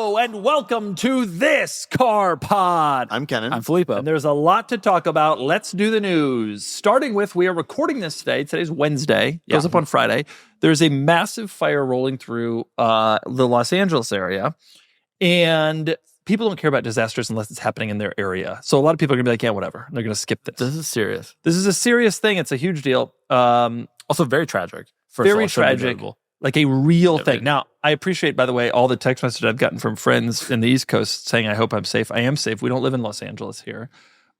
Hello and welcome to this Car Pod. I'm Kennan. I'm Filippo. And there's a lot to talk about. Let's do the news. Starting with, we are recording this today. Today's Wednesday. Goes up on Friday. There's a massive fire rolling through the Los Angeles area. And people don't care about disasters unless it's happening in their area. So a lot of people are going to be like, yeah, whatever. They're going to skip this. This is serious. This is a serious thing. It's a huge deal. Also very tragic. Very tragic. Like a real thing. Now, I appreciate, by the way, all the text messages I've gotten from friends in the East Coast saying, I hope I'm safe. I am safe. We don't live in Los Angeles here.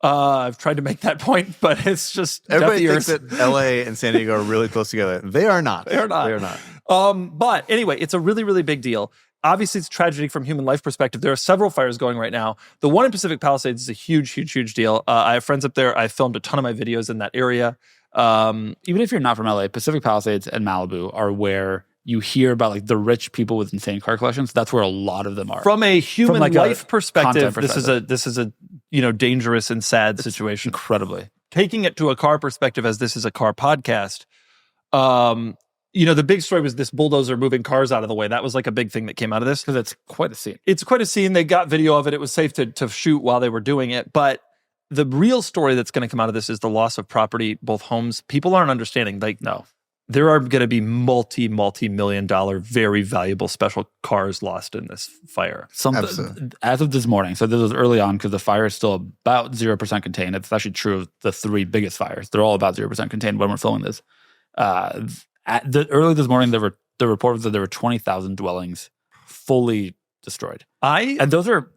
I've tried to make that point, but it's just... Everybody thinks that LA and San Diego are really close together. They are not. They are not. But anyway, it's a really, really big deal. Obviously, it's a tragedy from human life perspective. There are several fires going right now. The one in Pacific Palisades is a huge, huge, huge deal. I have friends up there. I filmed a ton of my videos in that area. Even if you're not from LA, Pacific Palisades and Malibu are where you hear about like the rich people with insane car collections. That's where a lot of them are. From a human life perspective, this is a dangerous and sad situation. Incredibly. Taking it to a car perspective, as this is a car podcast, the big story was this bulldozer moving cars out of the way. That was like a big thing that came out of this. Because it's quite a scene. It's quite a scene. They got video of it. It was safe to shoot while they were doing it. But the real story that's going to come out of this is the loss of property, both homes. People aren't understanding. Like, no. There are going to be multi-million dollar, very valuable special cars lost in this fire. As of this morning, so this was early on because the fire is still about 0% contained. It's actually true of the three biggest fires. They're all about 0% contained when we're filming this. Early this morning, the report was that there were 20,000 dwellings fully destroyed. And those are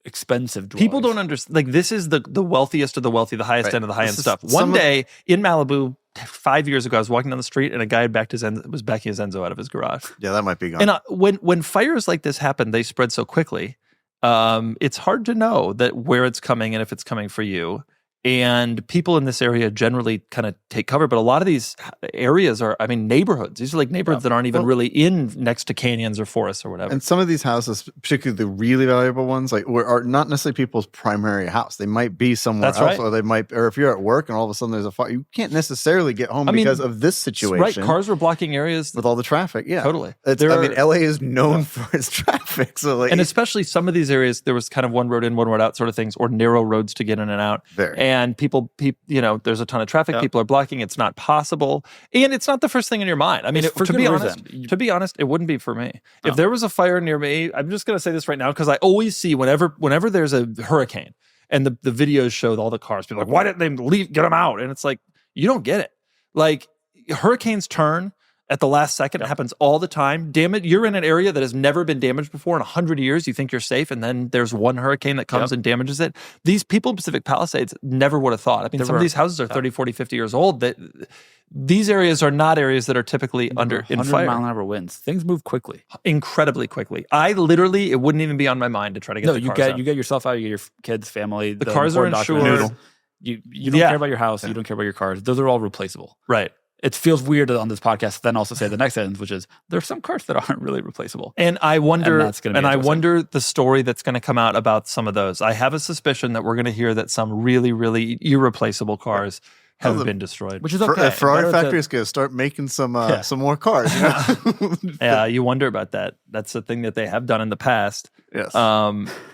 expensive dwellings. People don't understand. Like, this is the wealthiest of the wealthy, the highest end of the high-end stuff. One day in Malibu, 5 years ago, I was walking down the street and a guy was backing his Enzo out of his garage. Yeah, that might be gone. And when fires like this happen, they spread so quickly. It's hard to know where it's coming and if it's coming for you. And people in this area generally kind of take cover. But a lot of these areas are, neighborhoods. These are like neighborhoods that aren't even really in next to canyons or forests or whatever. And some of these houses, particularly the really valuable ones, are not necessarily people's primary house. They might be somewhere else, right. Or if you're at work and all of a sudden there's a fire, you can't necessarily get home because of this situation. Right, cars were blocking areas with all the traffic. Yeah, totally. LA is known for its traffic, and especially some of these areas, there was kind of one road in, one road out sort of things, or narrow roads to get in and out. And people, there's a ton of traffic. Yep. People are blocking. It's not possible, and it's not the first thing in your mind. To be honest, it wouldn't be for me. No. If there was a fire near me, I'm just going to say this right now because I always see whenever there's a hurricane and the videos show all the cars, people are like, why didn't they leave? Get them out! And it's like, you don't get it. Like, hurricanes turn at the last second. It happens all the time. Damn it, you're in an area that has never been damaged before in 100 years. You think you're safe, and then there's one hurricane that comes and damages it. These people in Pacific Palisades never would have thought. Some of these houses are 30, 40, 50 years old. These areas are not areas that are typically in fire. 100-mile-an-hour winds. Things move quickly. Incredibly quickly. It wouldn't even be on my mind to try to get the cars out. You get yourself out, you get your kids, family. The cars are insured. You don't care about your house. You don't care about your cars. Those are all replaceable. Right. It feels weird on this podcast to then also say the next sentence, which is there are some cars that aren't really replaceable. And I wonder the story that's going to come out about some of those. I have a suspicion that we're going to hear that some really, really irreplaceable cars have been destroyed. Which is okay. The Ferrari factory is going to start making some more cars. Yeah, you wonder about that. That's the thing that they have done in the past. Yes.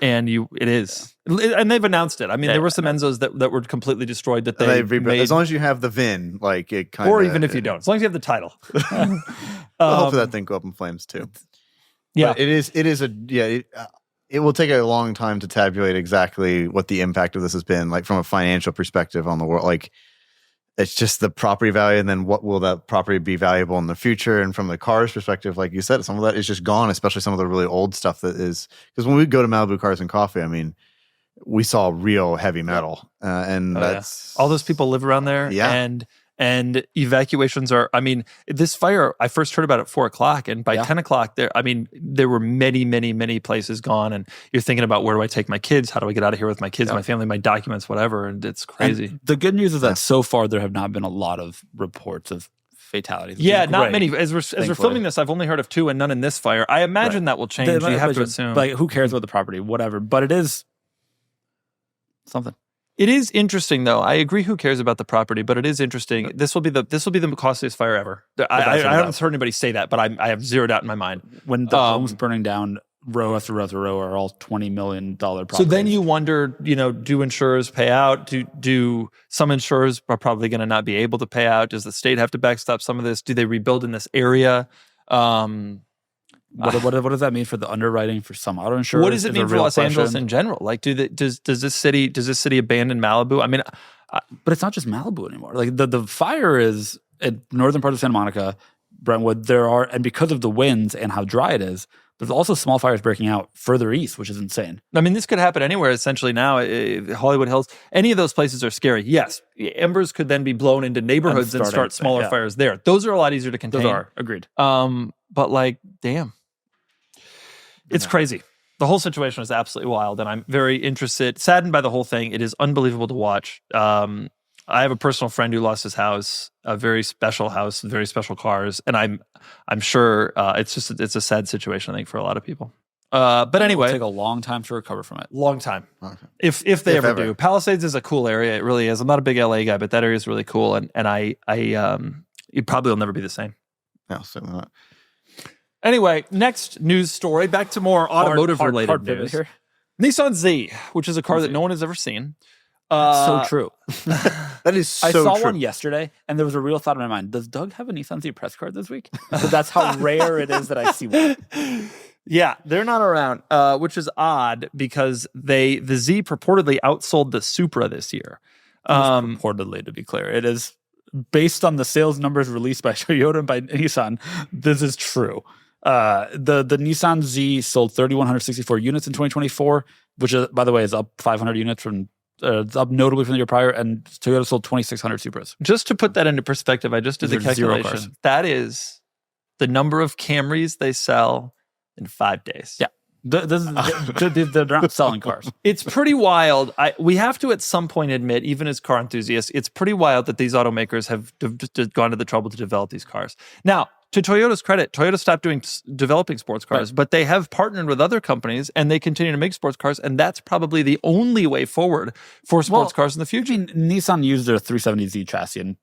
It is. And they've announced it. There were some Enzos that were completely destroyed that they made. As long as you have the VIN, like it kind of... Or even if you don't. As long as you have the title. Hopefully that thing go up in flames too. Yeah. But it will take a long time to tabulate exactly what the impact of this has been, like from a financial perspective on the world. Like, it's just the property value, and then what will that property be valuable in the future? And from the car's perspective, like you said, some of that is just gone, especially some of the really old stuff that is. Because when we go to Malibu Cars and Coffee, we saw real heavy metal, and that's all those people live around there. Yeah, and evacuations are. This fire, I first heard about it at 4:00, and by 10:00, there were many places gone. And you're thinking about, where do I take my kids? How do I get out of here with my kids, my family, my documents, whatever? And it's crazy. And the good news is that so far there have not been a lot of reports of fatalities. Yeah, not many. As we're filming this, I've only heard of 2 and none in this fire. I imagine that will change. You have to assume. Like, who cares about the property? Whatever. But it is something. It is interesting, though. I agree. Who cares about the property? But it is interesting. This will be the costliest fire ever. I haven't heard anybody say that, but I have zero doubt in my mind. When the home's burning down, row after row after row are all $20 million properties. So then you wonder, do insurers pay out? Do some insurers are probably going to not be able to pay out? Does the state have to backstop some of this? Do they rebuild in this area? What does that mean for the underwriting for some auto insurers? What does it mean for Los Angeles in general? Like, does this city abandon Malibu? I mean, but it's not just Malibu anymore. Like the fire is in northern part of Santa Monica, Brentwood. And because of the winds and how dry it is, there's also small fires breaking out further east, which is insane. I mean, this could happen anywhere essentially now. Hollywood Hills, any of those places are scary. Yes, embers could then be blown into neighborhoods and start smaller fires there. Those are a lot easier to contain. Those are, agreed. But like, damn. It's crazy. The whole situation is absolutely wild, and I'm very saddened by the whole thing. It is unbelievable to watch. I have a personal friend who lost his house, a very special house, very special cars, and I'm sure it's a sad situation, I think, for a lot of people. But anyway, it'll take a long time to recover from it. Long time, okay. if they ever do. Palisades is a cool area. It really is. I'm not a big LA guy, but that area is really cool, and it probably will never be the same. No, certainly not. Anyway, next news story. Back to more automotive-related news. Here. Nissan Z, which is a car that no one has ever seen. So true. That is so true. I saw one yesterday, and there was a real thought in my mind. Does Doug have a Nissan Z press card this week? So that's how rare it is that I see one. Yeah, they're not around, which is odd because the Z purportedly outsold the Supra this year. Purportedly, to be clear. It is based on the sales numbers released by Toyota and by Nissan. This is true. The Nissan Z sold 3,164 units in 2024, which, by the way, is up 500 units from up notably from the year prior, and Toyota sold 2,600 Supras. Just to put that into perspective, I just did the calculation. That is the number of Camrys they sell in 5 days. Yeah. They're not selling cars. It's pretty wild. We have to at some point admit, even as car enthusiasts, it's pretty wild that these automakers have gone to the trouble to develop these cars. Now, to Toyota's credit, Toyota stopped developing sports cars, right. But they have partnered with other companies and they continue to make sports cars, and that's probably the only way forward for sports cars in the future. I mean, Nissan used their 370Z chassis and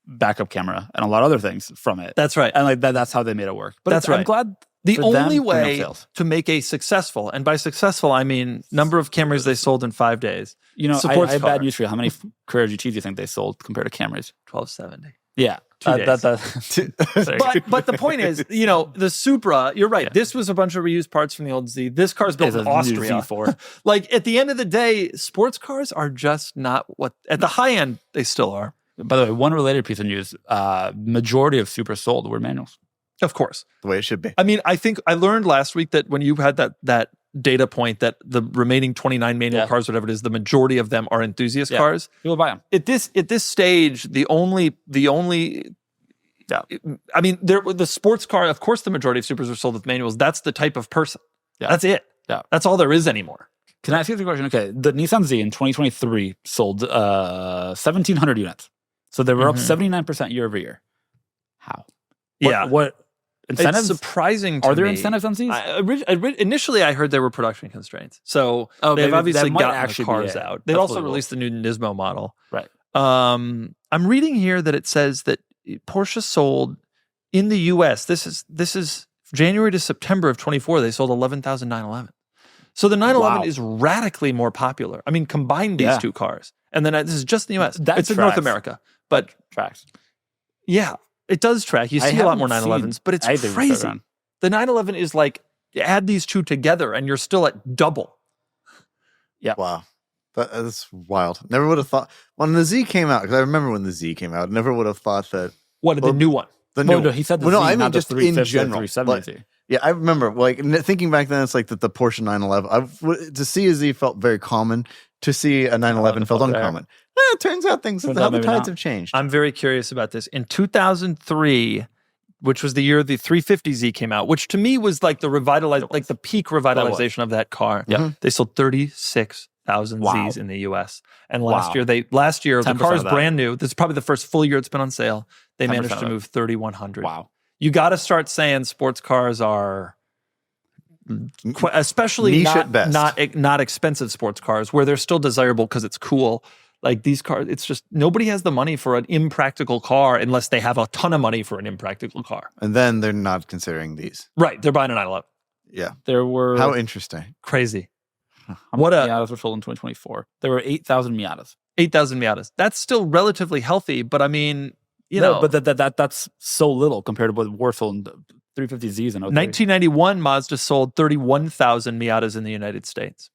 backup camera and a lot of other things from it. That's right. And like that's how they made it work. But that's right. I'm glad the only way to make a successful, and by successful I mean number of Camrys they sold in 5 days. I have bad news for you. How many Carrera GTs do you think they sold compared to Camrys? 1270. Yeah. 2 days. But the point is, the Supra, you're right. Yeah. This was a bunch of reused parts from the old Z. This car's built in Austria. Like, at the end of the day, sports cars are just not what, at the high end, they still are. By the way, one related piece of news, majority of Supra sold were manuals. Of course. The way it should be. I mean, I think I learned last week that when you had that data point that the remaining 29 manual cars, whatever it is, the majority of them are enthusiast cars. People buy them. At this stage, the only I mean, the sports car, of course the majority of Supras are sold with manuals. That's the type of person. Yeah. That's it. Yeah. That's all there is anymore. Can I ask you the question? Okay, the Nissan Z in 2023 sold 1,700 units. So they were up 79% year over year. How? What incentives? It's surprising to me. Are there incentives on Zs? Initially, I heard there were production constraints. So they've obviously gotten the cars out. They've also released the new Nismo model. Right. I'm reading here that it says that Porsche sold in the U.S. This is January to September of 24. They sold 11,911. So the 911 is radically more popular. I mean, combine these two cars, and then this is just in the U.S. It's in North America, but tracks. Yeah. It does track. You see a lot more 911s, but it's crazy. The 911 is like, add these two together and you're still at double. Yeah. Wow. That's wild. Never would have thought. When the Z came out, because I remember when the Z came out, never would have thought that. The new one? No, he said the Z, I mean, not just the 350 in general. 370. Yeah, I remember, thinking back then, it's like that the Porsche 911, to see a Z felt very common. To see a 911 felt uncommon. It turns out the tides have changed. I'm very curious about this. In 2003, which was the year the 350Z came out, which to me was like the the peak revitalization of that car. Yeah. They sold 36,000 Zs in the US. And last year the car is brand new. This is probably the first full year it's been on sale. They managed to move 3,100. Wow. You got to start saying sports cars are especially not expensive sports cars where they're still desirable because it's cool. Like these cars, it's just nobody has the money for an impractical car unless they have a ton of money for an impractical car. And then they're not considering these. Right. They're buying a 911. Yeah. There were How interesting. Crazy. What Miatas were sold in 2024? There were 8,000 Miatas. 8,000 Miatas. That's still relatively healthy, but I mean, you know, but that's so little compared to what were sold in 350Zs in 1991 Mazda sold 31,000 Miatas in the United States.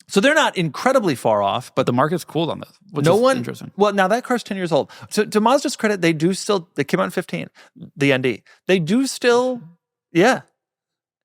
So they're not incredibly far off, but the market's cooled on this, which is interesting. Well, now that car's 10 years old. So to Mazda's credit, they came out in 15, the ND. They do still, yeah.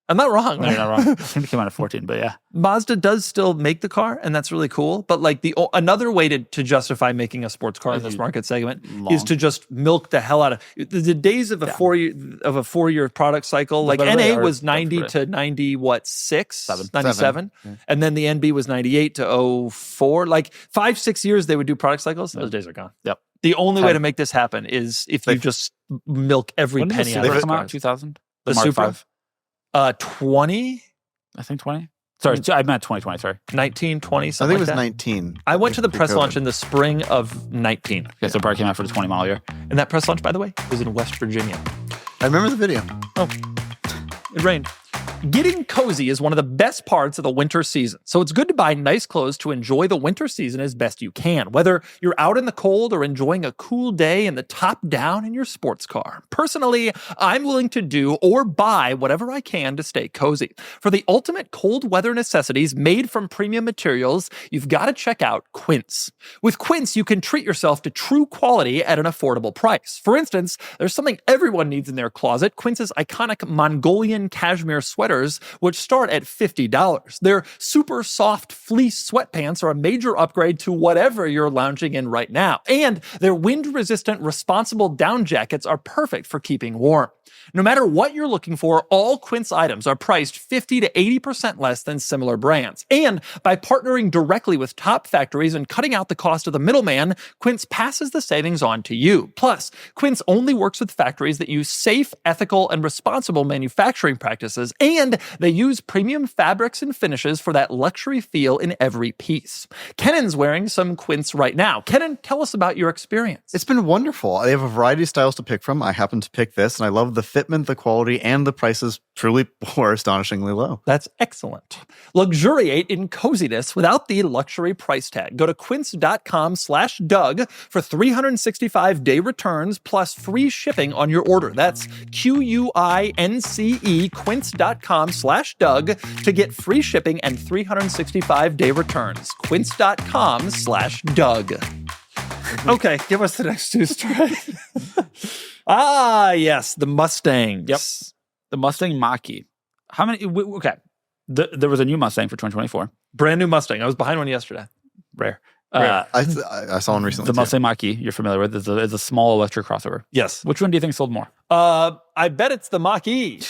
I'm not wrong. No, you're not wrong. I think it came out at 14, but yeah. Mazda does still make the car, and that's really cool. But like another way to justify making a sports car in this market segment is to just milk the hell out of the days of a 4-year product cycle. Like NA was 90 to 97, and then the NB was 98 to 04. Like 5-6 years they would do product cycles. Those days are gone. Yep. The only way to make this happen is if you just milk every penny out of it. Come out 2000. The Supra. 20? I think 20. Sorry, I meant 2020, sorry. 19, 20, something I think it was like 19. I went to the press launch in the spring of 19. Okay, so it probably came out for the 20 model year. And that press launch, by the way, was in West Virginia. I remember the video. Oh, it rained. Getting cozy is one of the best parts of the winter season, so it's good to buy nice clothes to enjoy the winter season as best you can, whether you're out in the cold or enjoying a cool day in the top down in your sports car. Personally, I'm willing to do or buy whatever I can to stay cozy. For the ultimate cold weather necessities made from premium materials, you've got to check out Quince. With Quince, you can treat yourself to true quality at an affordable price. For instance, there's something everyone needs in their closet, Quince's iconic Mongolian cashmere sweaters, which start at $50. Their super soft fleece sweatpants are a major upgrade to whatever you're lounging in right now. And their wind-resistant, responsible down jackets are perfect for keeping warm. No matter what you're looking for, all Quince items are priced 50 to 80% less than similar brands. And by partnering directly with top factories and cutting out the cost of the middleman, Quince passes the savings on to you. Plus, Quince only works with factories that use safe, ethical, and responsible manufacturing practices, and they use premium fabrics and finishes for that luxury feel in every piece. Kennan's wearing some Quince right now. Kennan, tell us about your experience. It's been wonderful. They have a variety of styles to pick from. I happen to pick this, and I love the fitment, the quality, and the prices truly or astonishingly low. That's excellent. Luxuriate in coziness without the luxury price tag. Go to quince.com/Doug for 365-day returns plus free shipping on your order. That's QUINCE, quince.com/Doug to get free shipping and 365-day returns. Quince.com/Doug. Okay, give us the next news story. Yes, the Mustangs. Yep. The Mustang Mach-E. How many? Okay. There was a new Mustang for 2024. Brand new Mustang. I was behind one yesterday. Rare. I saw one recently. The Mustang Mach-E, you're familiar with, is a small electric crossover. Yes. Which one do you think sold more? I bet it's the Mach-E.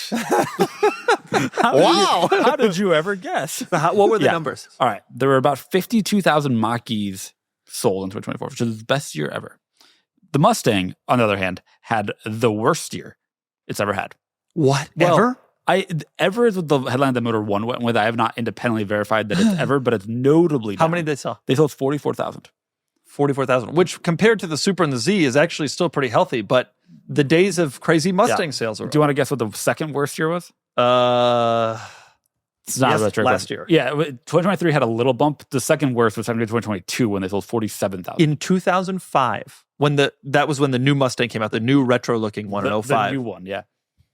Wow. How did you ever guess? What were the numbers? All right. There were about 52,000 Mach-E's sold in 2024, which is the best year ever. The Mustang, on the other hand, had the worst year it's ever had. What? Well, ever is the headline that Motor 1 went with. I have not independently verified that it's ever, but it's notably How down. many did they sell? They sold 44,000. 44,000, which compared to the Supra and the Z is actually still pretty healthy, but the days of crazy Mustang sales are... Do you want to guess what the second worst year was? It's not last year. Yeah, 2023 had a little bump. The second worst was 2022 when they sold 47,000. In 2005, that was when the new Mustang came out, the new retro-looking one in 05. The new one, yeah.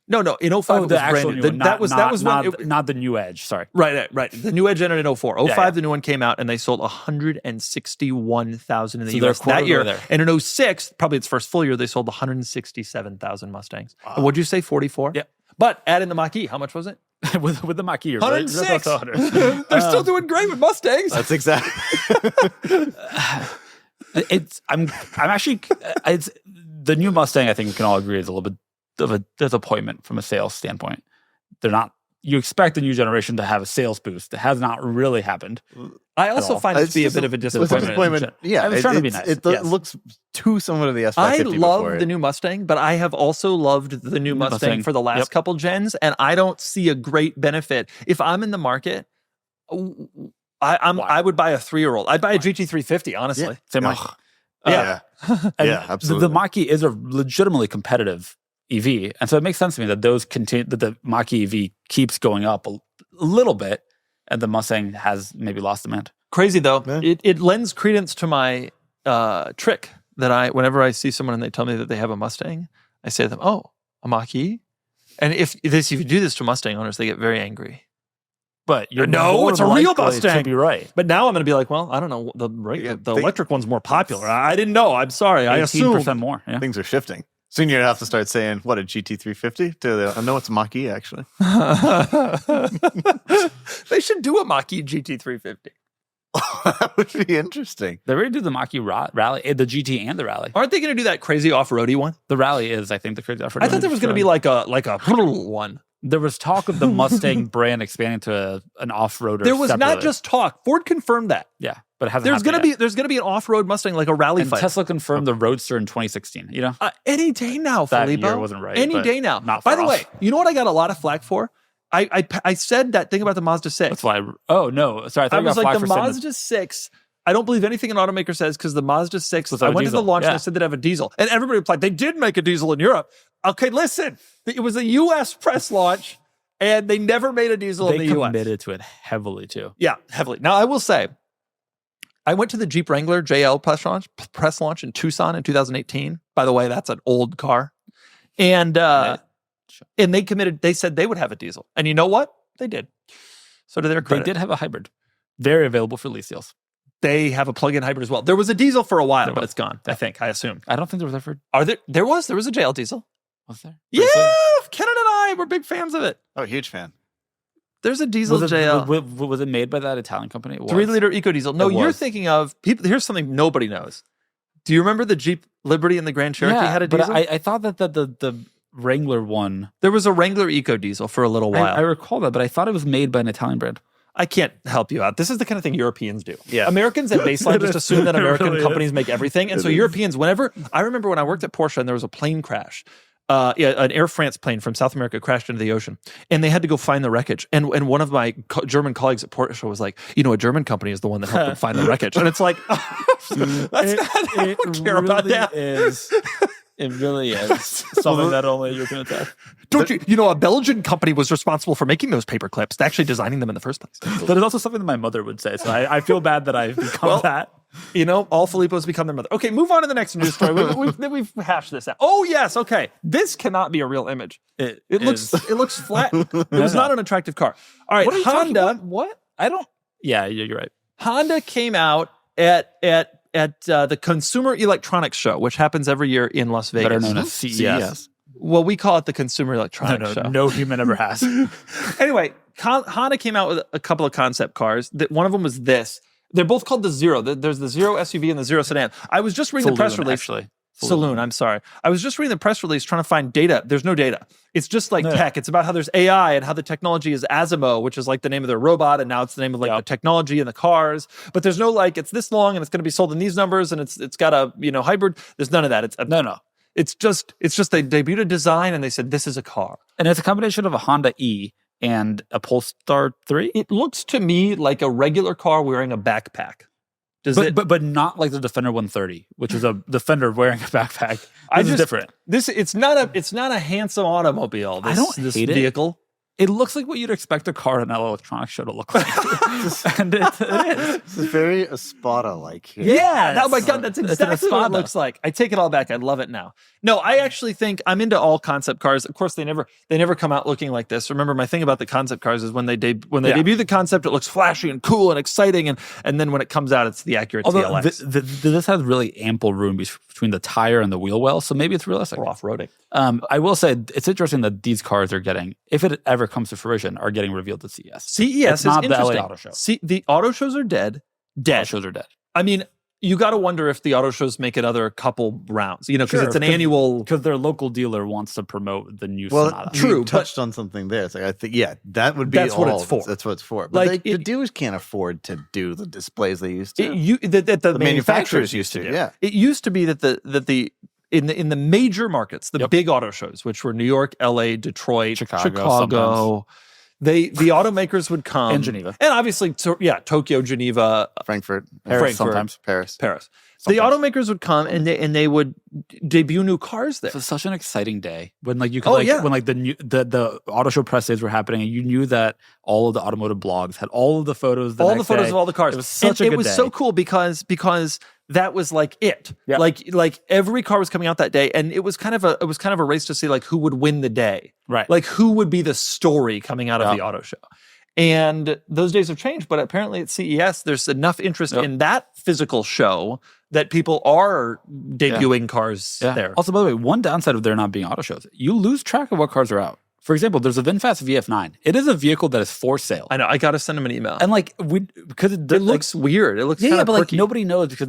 No, in 05 it was brand new. That was not the new Edge, sorry. Right. The new Edge entered in 04. 05, yeah. The new one came out, and they sold 161,000 in the US that year. There. And in 06, probably its first full year, they sold 167,000 Mustangs. Wow. And what'd you say, 44? Yeah. But add in the Mach-E, how much was it? with the Mach-E, 106. They're still doing great with Mustangs. That's exactly. I'm actually. It's the new Mustang. I think we can all agree is a little bit of a disappointment from a sales standpoint. They're not. You expect the new generation to have a sales boost. It has not really happened. I also find it to be a bit of a disappointment. Yeah, I was trying to be nice. It looks too similar to the S550 I love the new Mustang, but I have also loved the new Mustang for the last couple gens, and I don't see a great benefit. If I'm in the market, I would buy a 3-year-old. I'd buy a GT350, honestly. Yeah. Same Yeah, absolutely. The Mach-E is a legitimately competitive EV. And so it makes sense to me that that the Mach-E EV keeps going up a little bit, and the Mustang has maybe lost demand. Crazy though. Yeah. It lends credence to my trick that whenever I see someone and they tell me that they have a Mustang, I say to them, "Oh, a Mach-E." And if you do this to Mustang owners, they get very angry. But it's a real Mustang. To be right. But now I'm going to be like, well, I don't know. The electric one's more popular. I didn't know. I'm sorry. I assumed 18% more. Yeah. Things are shifting. Soon you're going to have to start saying, what, a GT350? I know it's a Mach-E, actually. They should do a Mach-E GT350. That would be interesting. They already do the Mach-E rally, the GT and the rally. Aren't they going to do that crazy off-roady one? The rally is, I think, the crazy off-roady one. I thought there was going to be like a one. There was talk of the Mustang brand expanding to an off-roader. There was not just talk. Ford confirmed that. Yeah, but it hasn't. There's going to be an off-road Mustang, like a rally fight. Tesla confirmed the Roadster in 2016. You know, any day now, that Filippo. year wasn't right. Any day now. By the way, you know what I got a lot of flack for? I said that thing about the Mazda 6. That's why. Oh no, sorry. I was like the Mazda 6. I don't believe anything an automaker says because the Mazda 6. I went to the launch and I said they'd have a diesel, and everybody replied they did make a diesel in Europe. Okay, listen, it was a U.S. press launch. And they never made a diesel in the U.S. They committed to it heavily, too. Yeah, heavily. Now, I will say, I went to the Jeep Wrangler JL press launch in Tucson in 2018. By the way, that's an old car. And they said they would have a diesel. And you know what? They did. So to their credit. They did have a hybrid. Very available for lease deals. They have a plug-in hybrid as well. There was a diesel for a while, but it's gone, I assume. I don't think there was ever... There was a JL diesel. Was there? Yeah, Kennan and I were big fans of it. Oh, huge fan. There's a diesel JL. Was it made by that Italian company? 3-liter eco-diesel. No, you're thinking of people. Here's something nobody knows. Do you remember the Jeep Liberty and the Grand Cherokee had a diesel? But I thought that the Wrangler one. There was a Wrangler eco-diesel for a little while. I recall that, but I thought it was made by an Italian brand. I can't help you out. This is the kind of thing Europeans do. Yeah. Americans at baseline just assume that American companies make everything. And so Europeans, I remember when I worked at Porsche and there was a plane crash. An Air France plane from South America crashed into the ocean, and they had to go find the wreckage. And one of my German colleagues at Porsche was like, a German company is the one that helped them find the wreckage. And it's like, I don't care about that. It really is something that only you can attack. Don't you? A Belgian company was responsible for making those paper clips, actually designing them in the first place. That is also something that my mother would say. So I feel bad that I've become that. All Filippos become their mother. Okay, move on to the next news story. We've hashed this out. Oh yes, okay. This cannot be a real image. It looks flat. It was not an attractive car. All right, Honda. What? I don't. Yeah, you're right. Honda came out at the Consumer Electronics Show, which happens every year in Las Vegas. Better known as CES. Well, we call it the Consumer Electronics Show. No human ever has. Anyway, Honda came out with a couple of concept cars. One of them was this. They're both called the Zero. There's the Zero SUV and the Zero sedan. I was just reading the press release. Saloon, I'm sorry. I was just reading the press release trying to find data. There's no data. It's just like tech. It's about how there's AI and how the technology is Asimo, which is like the name of their robot, and now it's the name of the technology in the cars. But there's no it's this long and it's going to be sold in these numbers and it's got a hybrid. There's none of that. No. It's just they debuted a design and they said this is a car. And it's a combination of a Honda E and a Polestar 3. It looks to me like a regular car wearing a backpack. But not like the Defender 130, which is a Defender wearing a backpack. This is different. It's not a handsome automobile. This vehicle. It looks like what you'd expect a car in an electronics show to look like. And it is. This is very Espada-like here. Yeah. Oh my God, that's exactly what it looks like. I take it all back. I love it now. No, I actually think I'm into all concept cars. Of course, they never come out looking like this. Remember, my thing about the concept cars is when they debut the concept, it looks flashy and cool and exciting, and then when it comes out, it's the accurate TLX. This has really ample room between the tire and the wheel well, so maybe it's realistic. For off-roading. I will say it's interesting that these cars are getting, if it ever comes to fruition, are getting revealed at CES. CES is not interesting. the LA Auto Show. The auto shows are dead. Auto shows are dead. I mean, you got to wonder if the auto shows make another couple rounds, because it's an annual. Because their local dealer wants to promote the new Sonata. True. You touched on something there. It's like, I think, that would be what it's for. That's what it's for. But the dealers can't afford to do the displays they used to. The manufacturers used to do. Yeah. It used to be that in the major markets, the big auto shows, which were New York, LA, Detroit, Chicago the automakers would come in Geneva, and obviously, Tokyo, Geneva, Frankfurt, sometimes Paris. The automakers would come and they would debut new cars there. It was such an exciting day when you could when the auto show press days were happening and you knew that all of the automotive blogs had all of the photos. All the photos of all the cars. It was such a good day. It was so cool because that was like it. Yeah. Like every car was coming out that day, and it was kind of a race to see like who would win the day. Right. Like who would be the story coming out of the auto show. And those days have changed, but apparently at CES there's enough interest in that physical show that people are debuting cars there. Also, by the way, one downside of there not being auto shows, you lose track of what cars are out. For example, there's a VinFast VF9. It is a vehicle that is for sale. I know. I got to send him an email. And because it looks weird. It looks kind of but nobody knows because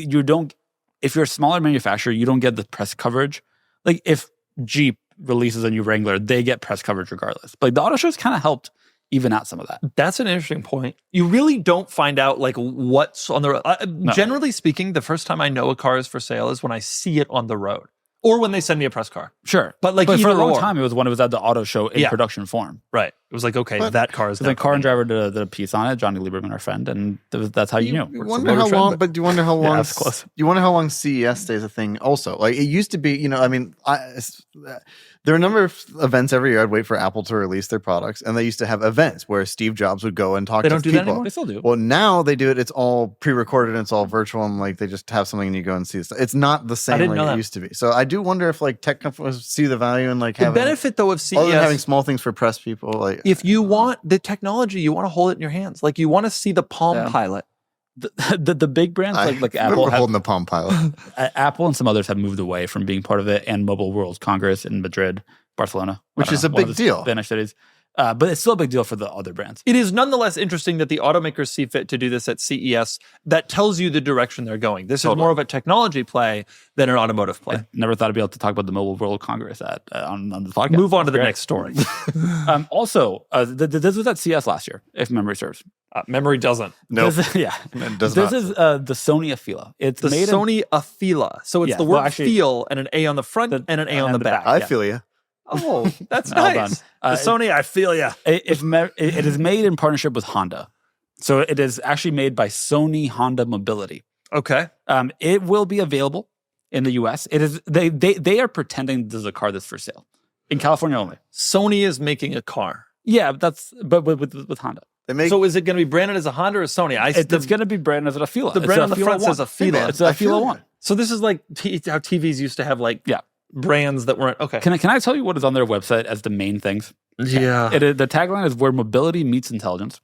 you don't. If you're a smaller manufacturer, you don't get the press coverage. Like if Jeep releases a new Wrangler, they get press coverage regardless. But the auto shows kind of helped even out some of that. That's an interesting point. You really don't find out like what's on the road. No. Generally speaking, the first time I know a car is for sale is when I see it on the road or when they send me a press car. Sure. But for a long time, it was when it was at the auto show in production form. Right. It was like, okay, that car is the car and driver did a piece on it, Johnny Lieberman, our friend, and that's how you knew. You wonder how long, but do you wonder how long? That's close. You wonder how long CES stays a thing also? Like it used to be, there are a number of events every year. I'd wait for Apple to release their products, and they used to have events where Steve Jobs would go and talk to people. They don't do that anymore? They still do. Well, now they do it. It's all pre-recorded and it's all virtual, and like they just have something and you go and see it. It's not the same like it used to be. So I do wonder if like tech companies see the value in like having... The benefit though of CES... Other than having small things for press people. Like if you want the technology, you want to hold it in your hands. Like you want to see the Palm Pilot. The big brands like Apple holding the Palm Pilot. Apple and some others have moved away from being part of it, and Mobile World Congress in Madrid, Barcelona, which is a big deal. Spanish cities. But it's still a big deal for the other brands. It is nonetheless interesting that the automakers see fit to do this at CES. That tells you the direction they're going. This is more of a technology play than an automotive play. I never thought I'd be able to talk about the Mobile World Congress on the podcast. Move on to the next story. Also, this was at CES last year, if memory serves. Memory doesn't. No. Nope. It does this not. is the Sony Afeela. It's the made Sony Afeela. So it's the word feel and an A on the front and an A on the back. I feel you. Oh, that's nice. The Sony Afeela. It is made in partnership with Honda. So it is actually made by Sony Honda Mobility. Okay. It will be available in the US. It is they are pretending this is a car that's for sale. In California only. Sony is making a car. Yeah, but with Honda. So is it going to be branded as a Honda or a Sony? It's going to be branded as an Afeela. The brand on the front says Afeela. It's an Afeela 1. So this is like how TVs used to have like brands that weren't okay. Can I tell you what is on their website as the main things? Yeah. The tagline is where mobility meets intelligence.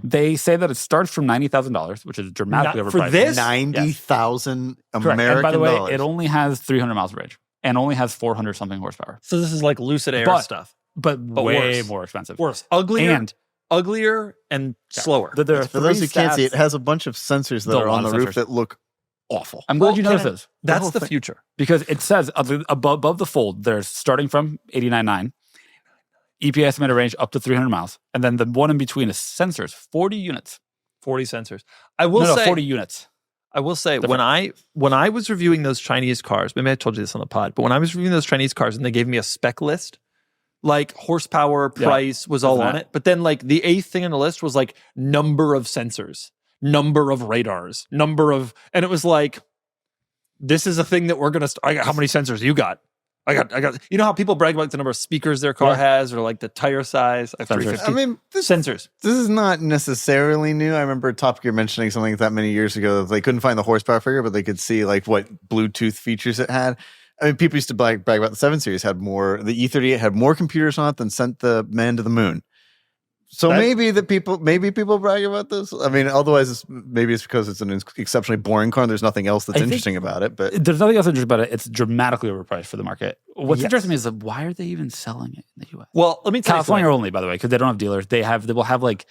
They say that it starts from $90,000, which is dramatically overpriced. For this? $90,000 American And by the way, dollars. it only has 300 miles of range and only has 400 something horsepower. So this is like Lucid Air stuff. But way worse. more expensive. Worse. Uglier and slower. For those who can't see, it has a bunch of sensors that are on the roof that look awful. I'm glad you noticed this. That's the future. Because it says above the fold, there's starting from 89.9, EPA estimated range up to 300 miles. And then the one in between is sensors, 40 units. 40 sensors. I will say 40 units. I will say when I was reviewing those Chinese cars, maybe I told you this on the pod, but when I was reviewing those Chinese cars and they gave me a spec list, like horsepower, price was all on it. But then like the 8th thing on the list was like number of sensors, number of radars, and it was like, this is a thing that we're going to, how many sensors you got? I got, you know how people brag about the number of speakers their car has or like the tire size? I mean, sensors. This is not necessarily new. I remember Top Gear mentioning something that many years ago that they couldn't find the horsepower figure, but they could see like what Bluetooth features it had. I mean, people used to brag about the 7 Series the E38 had more computers on it than sent the man to the moon. So maybe people brag about this. I mean, otherwise, maybe it's because it's an exceptionally boring car and there's nothing else that's interesting about it. But there's nothing else interesting about it. It's dramatically overpriced for the market. What's interesting to me is that why are they even selling it in the US? Well, let me tell California only, by the way, because they don't have dealers. They will have like,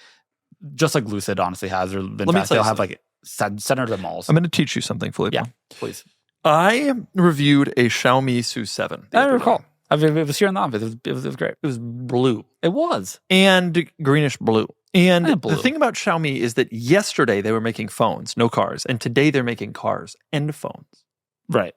just like Lucid honestly has, or VinFast, they'll have like centers at malls. I'm going to teach you something, Filippo. Yeah, please. I reviewed a Xiaomi SU7. I recall. It was here in the office. It was great. It was blue. It was. And greenish blue. And blue. The thing about Xiaomi is that yesterday they were making phones, no cars. And today they're making cars and phones. Right.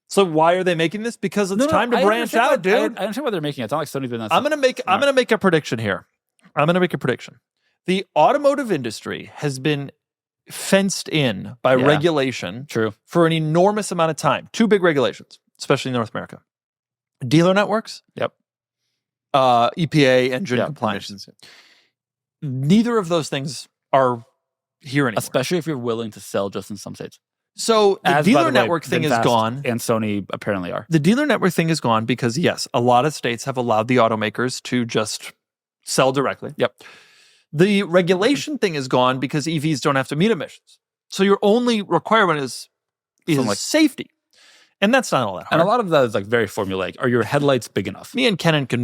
So why are they making this? Because it's time to branch out, dude. I understand why they're making it. It's not like Sony's been that. I'm gonna make a prediction here. I'm going to make a prediction. The automotive industry has been fenced in by regulation for an enormous amount of time. 2 big regulations, especially in North America. Dealer networks. Yep. EPA, engine compliance. Neither of those things are here anymore. Especially if you're willing to sell just in some states. So the dealer network thing is gone. And Sony apparently are. The dealer network thing is gone because, yes, a lot of states have allowed the automakers to just sell directly. Yep. The regulation thing is gone because EVs don't have to meet emissions. So your only requirement is safety. And that's not all that hard. And a lot of that is like very formulaic. Are your headlights big enough? Me and Kennan can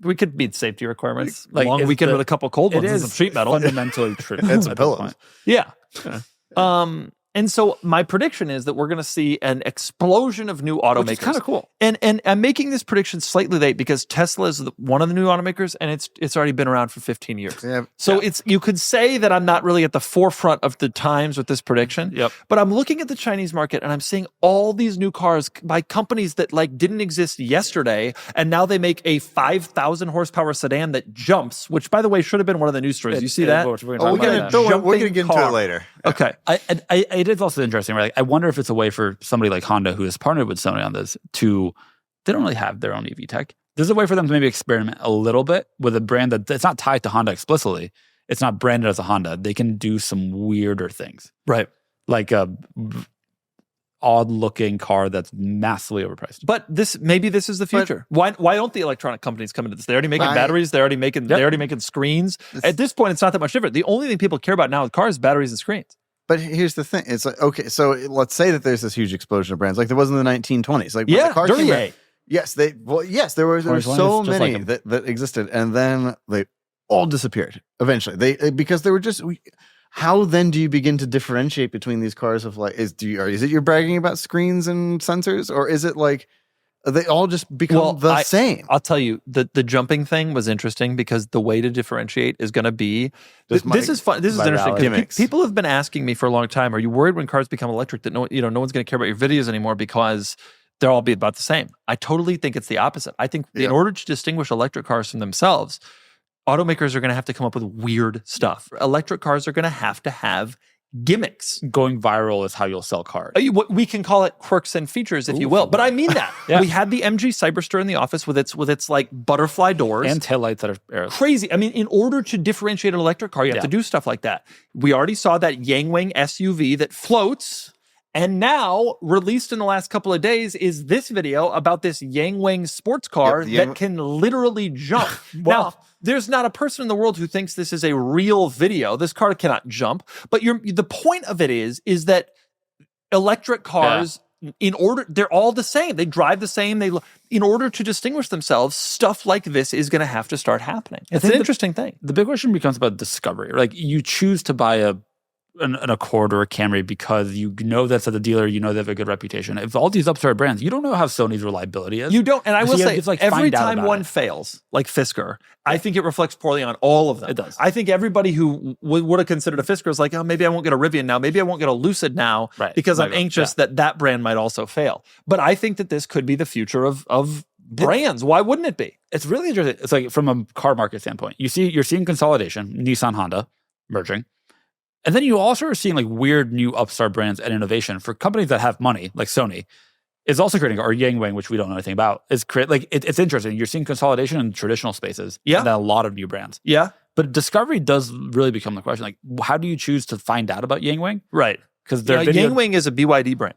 we could meet safety requirements. Like long weekend with a couple cold ones and some sheet metal. Fundamentally true. And some pillows. Yeah. And so my prediction is that we're going to see an explosion of new automakers. Which is kind of cool. And I'm making this prediction slightly late because Tesla is one of the new automakers, and it's already been around for 15 years. Yeah. So you could say that I'm not really at the forefront of the times with this prediction. Yep. But I'm looking at the Chinese market, and I'm seeing all these new cars by companies that like didn't exist yesterday, and now they make a 5,000 horsepower sedan that jumps. Which, by the way, should have been one of the news stories. You see that? We're going to get into it later. Okay. It is also interesting, right? Like, I wonder if it's a way for somebody like Honda, who has partnered with Sony on this, they don't really have their own EV tech. There's a way for them to maybe experiment a little bit with a brand that's not tied to Honda explicitly. It's not branded as a Honda. They can do some weirder things. Right. Like a odd-looking car that's massively overpriced. But maybe this is the future. Why don't the electronic companies come into this? They're already making batteries. They're already making screens. At this point, it's not that much different. The only thing people care about now with cars is batteries and screens. But here's the thing. It's like, okay, so let's say that there's this huge explosion of brands, like there was in the 1920s. Like, when the car came out, there were so many that existed, and then they all disappeared eventually. Because they were just. How then do you begin to differentiate between these cars? Of like, is it you're bragging about screens and sensors, or is it like they all just become the same? I'll tell you, the jumping thing was interesting because the way to differentiate is going to be this is fun. This is interesting. Gimmicks. People have been asking me for a long time, are you worried when cars become electric that no one's going to care about your videos anymore because they'll all be about the same? I totally think it's the opposite. I think in order to distinguish electric cars from themselves, automakers are going to have to come up with weird stuff. Electric cars are going to have gimmicks. Going viral is how you'll sell cars. We can call it quirks and features, if you will. But I mean that. We had the MG Cyberster in the office with its like butterfly doors and taillights that are crazy. I mean, in order to differentiate an electric car, you have to do stuff like that. We already saw that Yangwing SUV that floats. And now, released in the last couple of days, is this video about this Yangwing sports car that can literally jump. Now, there's not a person in the world who thinks this is a real video. This car cannot jump. But the point of it is that electric cars, they're all the same. They drive the same. In order to distinguish themselves, stuff like this is going to have to start happening. It's an interesting thing. The big question becomes about discovery. Like, you choose to buy an Accord or a Camry because you know that's at the dealer, you know they have a good reputation. If all these upstart brands, you don't know how Sony's reliability is. You don't, and I will say, every time one fails, like Fisker, I think it reflects poorly on all of them. It does. I think everybody who would have considered a Fisker is like, oh, maybe I won't get a Rivian now, maybe I won't get a Lucid now, because I'm anxious that brand might also fail. But I think that this could be the future of brands. Why wouldn't it be? It's really interesting. It's like, from a car market standpoint, you're seeing consolidation, Nissan, Honda merging. And then you also are seeing like weird new upstart brands and innovation for companies that have money, like Sony, is also creating, or Yangwing, which we don't know anything about, is it's interesting. You're seeing consolidation in traditional spaces, and then a lot of new brands. Yeah, but discovery does really become the question. Like, how do you choose to find out about Yangwing? Right, because Yangwing is a BYD brand.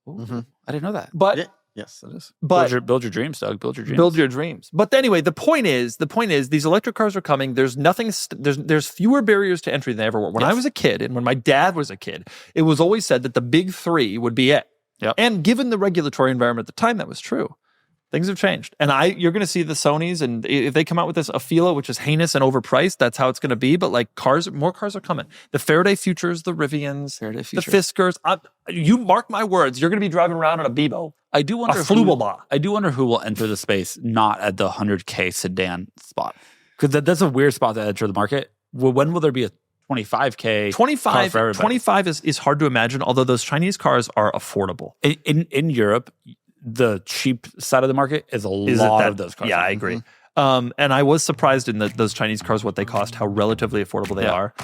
I didn't know that, but. Yes, it is. But build your dreams, Doug. Build your dreams. Build your dreams. But anyway, the point is, these electric cars are coming. There's there's fewer barriers to entry than ever were. When I was a kid, and when my dad was a kid, it was always said that the big three would be it. Yep. And given the regulatory environment at the time, that was true. Things have changed. And you're going to see the Sonys, and if they come out with this Afeela, which is heinous and overpriced, that's how it's going to be. But like more cars are coming. The Faraday Futures, the Rivians, the Fiskers. You mark my words, you're going to be driving around on a Bibo. I do wonder who will enter the space not at the 100K sedan spot, because that's a weird spot to enter the market. When will there be a 25K? 25 is hard to imagine, although those Chinese cars are affordable. In Europe, the cheap side of the market is lot of those cars. Yeah, I agree. And I was surprised in those Chinese cars, what they cost, how relatively affordable they are.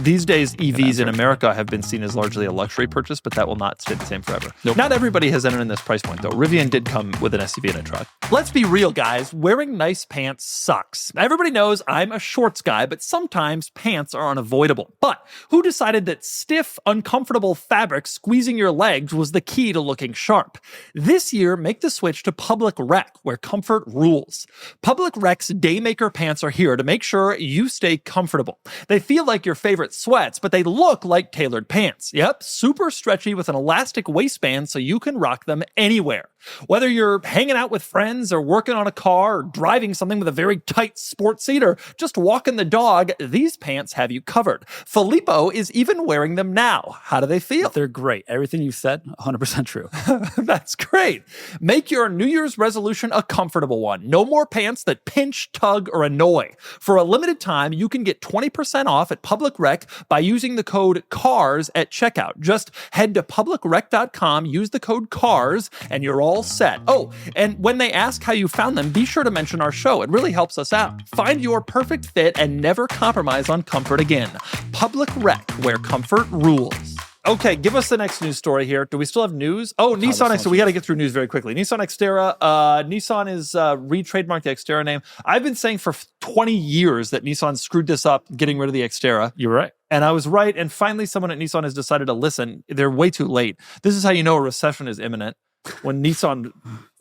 These days, EVs in America have been seen as largely a luxury purchase, but that will not stay the same forever. Nope. Not everybody has entered in this price point, though. Rivian did come with an SUV and a truck. Let's be real, guys. Wearing nice pants sucks. Everybody knows I'm a shorts guy, but sometimes pants are unavoidable. But who decided that stiff, uncomfortable fabric squeezing your legs was the key to looking sharp? This year, make the switch to Public Rec, where comfort rules. Public Rec's Daymaker pants are here to make sure you stay comfortable. They feel like your favorite sweats, but they look like tailored pants. Yep, super stretchy with an elastic waistband so you can rock them anywhere. Whether you're hanging out with friends or working on a car or driving something with a very tight sports seat or just walking the dog, these pants have you covered. Filippo is even wearing them now. How do they feel? They're great. Everything you said, 100% true. That's great. Make your New Year's resolution a comfortable one. No more pants that pinch, tug, or annoy. For a limited time, you can get 20% off at Public Rec by using the code CARS at checkout. Just head to publicrec.com, use the code CARS, and you're all set. Oh, and when they ask how you found them, be sure to mention our show. It really helps us out. Find your perfect fit and never compromise on comfort again. Public Rec, where comfort rules. Okay, give us the next news story here. Do we still have news? Oh, Nissan Xterra. We got to get through news very quickly. Nissan Xterra. Nissan is re-trademarked the Xterra name. I've been saying for 20 years that Nissan screwed this up getting rid of the Xterra. You're right. And I was right. And finally, someone at Nissan has decided to listen. They're way too late. This is how you know a recession is imminent. When Nissan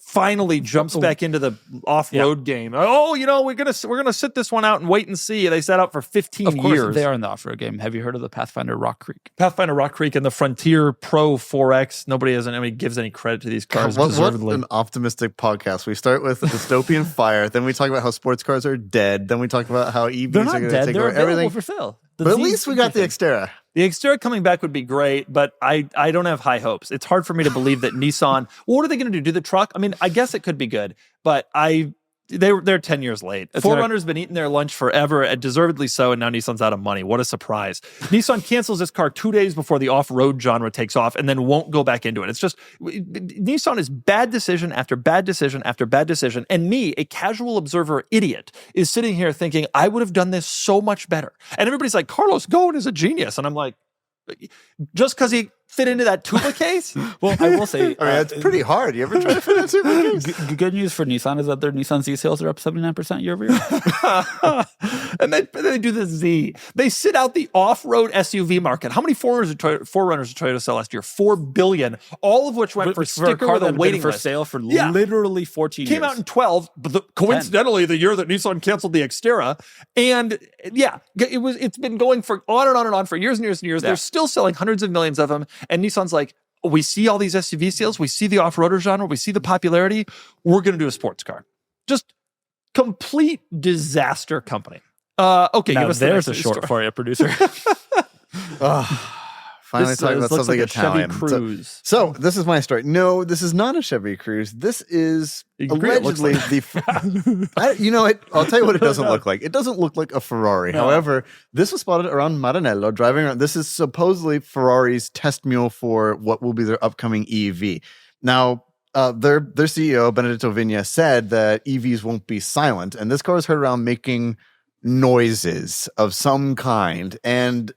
finally jumps back into the off-road game. Oh, we're gonna sit this one out and wait and see. They sat out for 15 years. Of course, they are in the off-road game. Have you heard of the Pathfinder Rock Creek? Pathfinder Rock Creek and the Frontier Pro 4X. Nobody gives any credit to these cars. What an optimistic podcast. We start with dystopian fire, then we talk about how sports cars are dead, then we talk about how EVs are going to take over everything. For sale. But at least we got the Xterra. The Xterra coming back would be great, but I don't have high hopes. It's hard for me to believe that Nissan. What are they going to do the truck? I mean, I guess it could be good, but they're 10 years late. Forerunner's been eating their lunch forever, and deservedly so, and now Nissan's out of money. What a surprise. Nissan cancels this car 2 days before the off-road genre takes off and then won't go back into it. It's just, Nissan is bad decision after bad decision after bad decision, and me, a casual observer idiot, is sitting here thinking, I would have done this so much better. And everybody's like, Carlos Ghosn is a genius. And I'm like, just because he fit into that Tuba case? Well, I will say... it's pretty hard. You ever try to fit into a Tuba case? Good news for Nissan is that their Nissan Z sales are up 79% year over year. And they do the Z. They sit out the off-road SUV market. How many Forerunners did Toyota sell last year? 4 billion, all of which went for sticker a car with a waiting for list. sale for literally 14 years. Came out in 12, but coincidentally, the year that Nissan canceled the Xterra. And it's been going for on and on and on for years and years and years. Yeah. They're still selling hundreds of millions of them. And Nissan's like, we see all these SUV sales, we see the off-roader genre, we see the popularity, we're going to do a sports car. Just complete disaster company. Okay, now give us there's a short for you, producer. Finally talking about something like Italian. Chevy Cruze. So this is my story. No, this is not a Chevy Cruze. This is allegedly I'll tell you what it doesn't look like. It doesn't look like a Ferrari. No. However, this was spotted around Maranello driving around. This is supposedly Ferrari's test mule for what will be their upcoming EV. Now, their CEO, Benedetto Vigna, said that EVs won't be silent. And this car is heard around making noises of some kind, and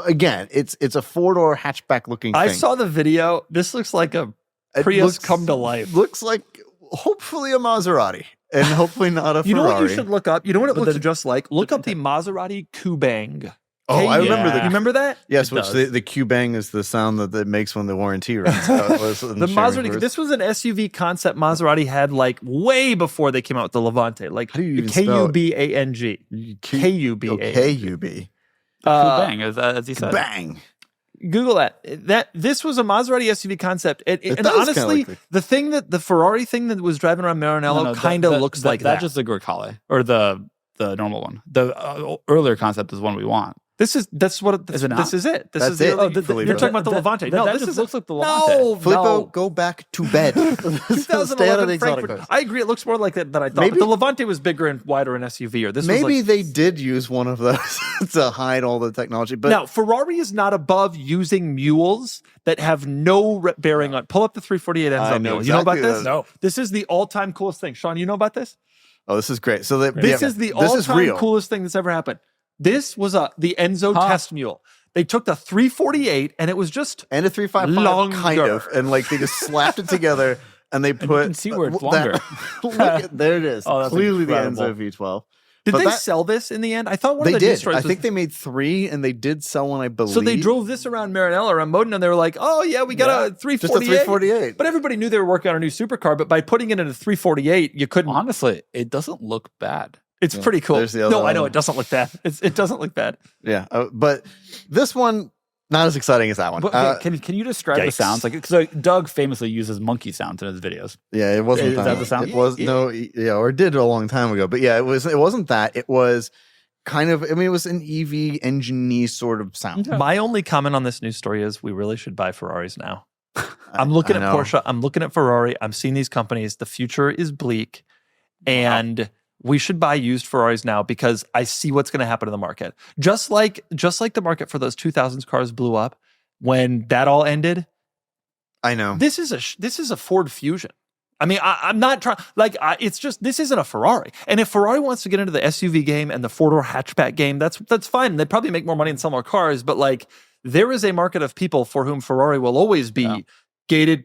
again, it's a 4-door hatchback looking thing. I saw the video. This looks like a Prius come to life. Looks like hopefully a Maserati, and hopefully not a Ferrari. You know what you should look up? You know what it looks just like? Look up the Maserati Kubang. Oh, I remember that. You remember that? Yes, which the Q-bang is the sound that it makes when the warranty runs out. The Maserati, this was an SUV concept Maserati had like way before they came out with the Levante. Like, how do you even K-U-B-A-N-G. K-U-B-A-N-G. K-U-B. Q-bang, as he said. Bang. Google that. This was a Maserati SUV concept. And honestly, the Ferrari thing that was driving around Maranello kind of looks like that. That's just the Grecale, or the normal one. The earlier concept is one we want. This is it. This is it. You're talking about the Levante. No, this looks like the Levante. No, Filippo, go back to bed. 2011 Frankfurt. I agree. It looks more like that than I thought. Maybe, but the Levante was bigger and wider in SUV. Or this maybe they did use one of those to hide all the technology. But now Ferrari is not above using mules that have no bearing on. Pull up the 348 Enzo mule. You know about this? No. This is the all-time coolest thing. Sean, you know about this? Oh, this is great. So this is the all-time coolest thing that's ever happened. This was the Enzo test mule. They took the 348 and it was just and a 355 kind of, and like they just slapped it together and they put. You can see where it's longer. There it is. Oh, clearly incredible. The Enzo V12. Did they sell this in the end? I thought one of the did. stories I think they made 3 and they did sell one, I believe. So they drove this around Maranello, around Modena, and they were like, oh yeah, we got a 348. Just a 348. But everybody knew they were working on a new supercar, but by putting it in a 348, you couldn't. Honestly, it doesn't look bad. It's pretty cool. No, I know it doesn't look bad. It doesn't look bad. Yeah, but this one not as exciting as that one. But, can you describe the sounds? Because Doug famously uses monkey sounds in his videos. Yeah, it wasn't. Is that the sound? It was or it did a long time ago. But yeah, it wasn't that. It was kind of. I mean, it was an EV engine-y sort of sound. Okay. My only comment on this news story is we really should buy Ferraris now. I'm looking at Porsche. I'm looking at Ferrari. I'm seeing these companies. The future is bleak, and we should buy used Ferraris now because I see what's going to happen in the market. Just like the market for those 2000s cars blew up when that all ended. I know this is a Ford Fusion. I mean, I'm not trying it's just this isn't a Ferrari. And if Ferrari wants to get into the SUV game and the 4-door hatchback game, that's fine. They'd probably make more money and sell more cars. But like there is a market of people for whom Ferrari will always be gated,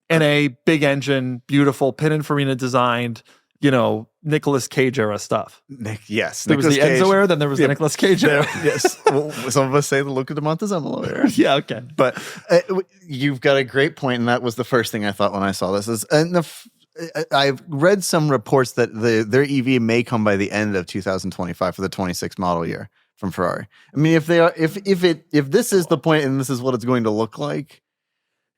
NA, big engine, beautiful, Pininfarina designed. Nicolas Cage era stuff. Yes. There was the Enzo era, then there was the Nicolas Cage era. Yes. Well, some of us say the Luca de Montezemolo era. Yeah, okay. But you've got a great point, and that was the first thing I thought when I saw this. I've read some reports that their EV may come by the end of 2025 for the 26 model year from Ferrari. I mean, if this is the point and this is what it's going to look like,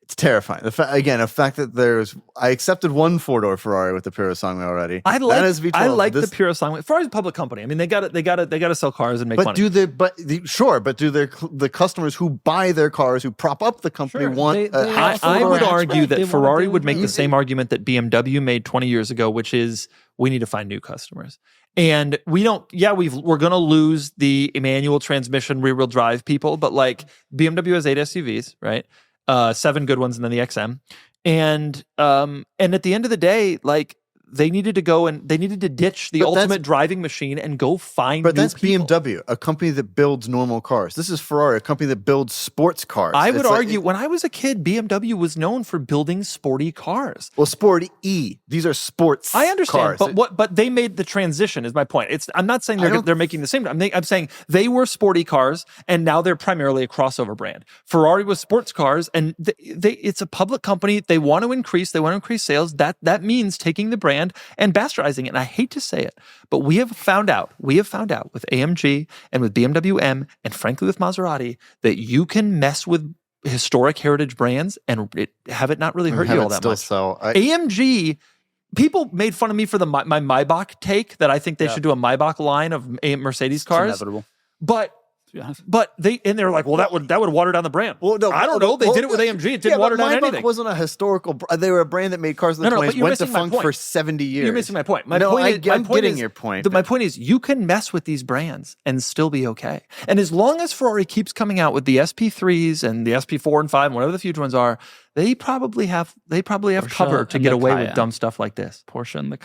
it's terrifying. The fact that I accepted one 4-door Ferrari with the Purosangue already. I like the Purosangue. Ferrari's a public company. I mean, they got to sell cars and make money. Do the customers who buy their cars, who prop up the company, want? I would argue that Ferrari would make the same argument that BMW made 20 years ago, which is we need to find new customers. And we don't. Yeah, we're going to lose the manual transmission rear-wheel drive people, but like BMW has 8 SUVs, right? 7 good ones and then the XM. And at the end of the day, like they needed to go and they needed to ditch the ultimate driving machine and go find new people. BMW, a company that builds normal cars. This is Ferrari, a company that builds sports cars. I would argue when I was a kid, BMW was known for building sporty cars. Well, sporty E. These are sports I understand, cars. but they made the transition is my point. I'm not saying they're making the same. I'm saying they were sporty cars and now they're primarily a crossover brand. Ferrari was sports cars and it's a public company. They want to increase sales. That means taking the brand and bastardizing it. And I hate to say it, but we have found out with AMG and with BMW M and frankly with Maserati that you can mess with historic heritage brands and have it not really hurt you all that much. AMG, people made fun of me for my Maybach take that I think they should do a Maybach line of Mercedes cars. It's inevitable. But they're like, well, that would water down the brand. Well, no, I don't know. They did it with AMG. It didn't water down anything. Maybach wasn't a historical. They were a brand that made cars in the 20s. Went defunct for 70 years. You're missing my point. I'm getting your point. My point is, you can mess with these brands and still be okay. And as long as Ferrari keeps coming out with the SP3s and the SP4 and 5 and whatever the future ones are, they probably have cover to get away with dumb stuff like this. Porsche and the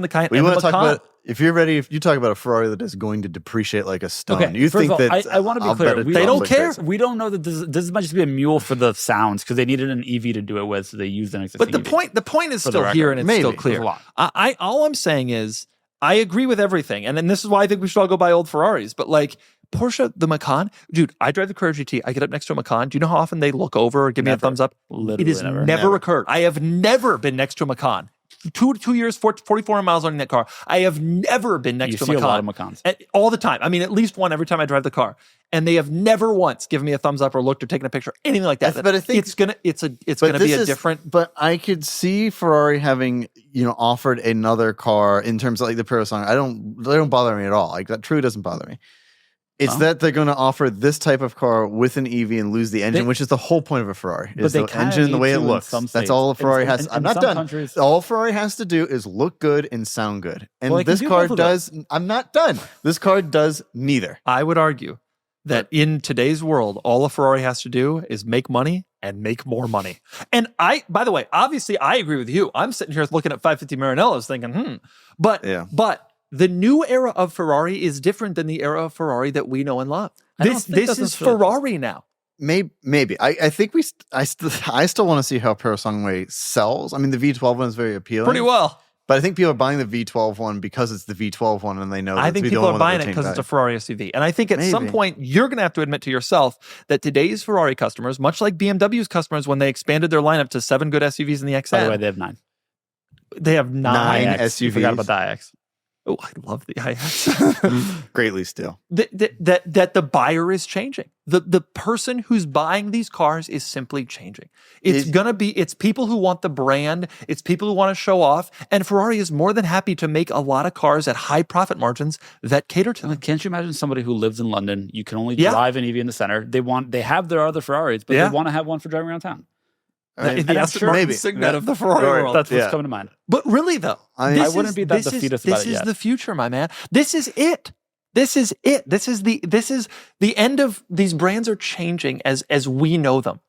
Cayenne. We want to talk about. If you're ready, if you talk about a Ferrari that is going to depreciate like a stone, you think that I want to be clear. They don't care. We don't know that this might just be a mule for the sounds because they needed an EV to do it with, so they used an existing. But the point is still here and it's still clear. All I'm saying is I agree with everything, and then this is why I think we should all go buy old Ferraris. But like Porsche, the Macan, dude, I drive the Carrera GT. I get up next to a Macan. Do you know how often they look over or give me a thumbs up? Literally it has never occurred. I have never been next to a Macan. 2 years, 44 miles owning that car. I have never been next to a Macan. You see a lot of Macans. All the time. I mean, at least one every time I drive the car. And they have never once given me a thumbs up or looked or taken a picture, anything like that. But I think it's gonna be a different. But I could see Ferrari having offered another car in terms of like the Purosangue. They don't bother me at all. Like that truly doesn't bother me. It's that they're going to offer this type of car with an EV and lose the engine, which is the whole point of a Ferrari. Is the engine and the way it looks. That's all a Ferrari has. I'm not done. All Ferrari has to do is look good and sound good. And this car does. I'm not done. This car does neither. I would argue that in today's world, all a Ferrari has to do is make money and make more money. And by the way, obviously I agree with you. I'm sitting here looking at 550 Maranellos thinking, but the new era of Ferrari is different than the era of Ferrari that we know and love. This is Ferrari now. Maybe. I think I still want to see how Pro Songway sells. I mean, the V12 one is very appealing. Pretty well. But I think people are buying the V12 one because it's the V12 one and they know that I think people are buying it because it's a Ferrari SUV. And I think at some point, you're going to have to admit to yourself that today's Ferrari customers, much like BMW's customers when they expanded their lineup to 7 good SUVs in the XM. By the way, they have 9. They have 9 SUVs. You forgot about the iX. Oh, I love the iX. Greatly still. That the buyer is changing. The person who's buying these cars is simply changing. It's people who want the brand. It's people who want to show off. And Ferrari is more than happy to make a lot of cars at high profit margins that cater to them. Can't you imagine somebody who lives in London? You can only drive an EV in the center. They have their other Ferraris, but they want to have one for driving around town. The Aston Martin Signet of the Ferrari world. That's what's coming to mind. But really, though, I wouldn't be that defeatist about it yet. This is the future, my man. This is it. This is it. This is the end of these brands are changing as we know them.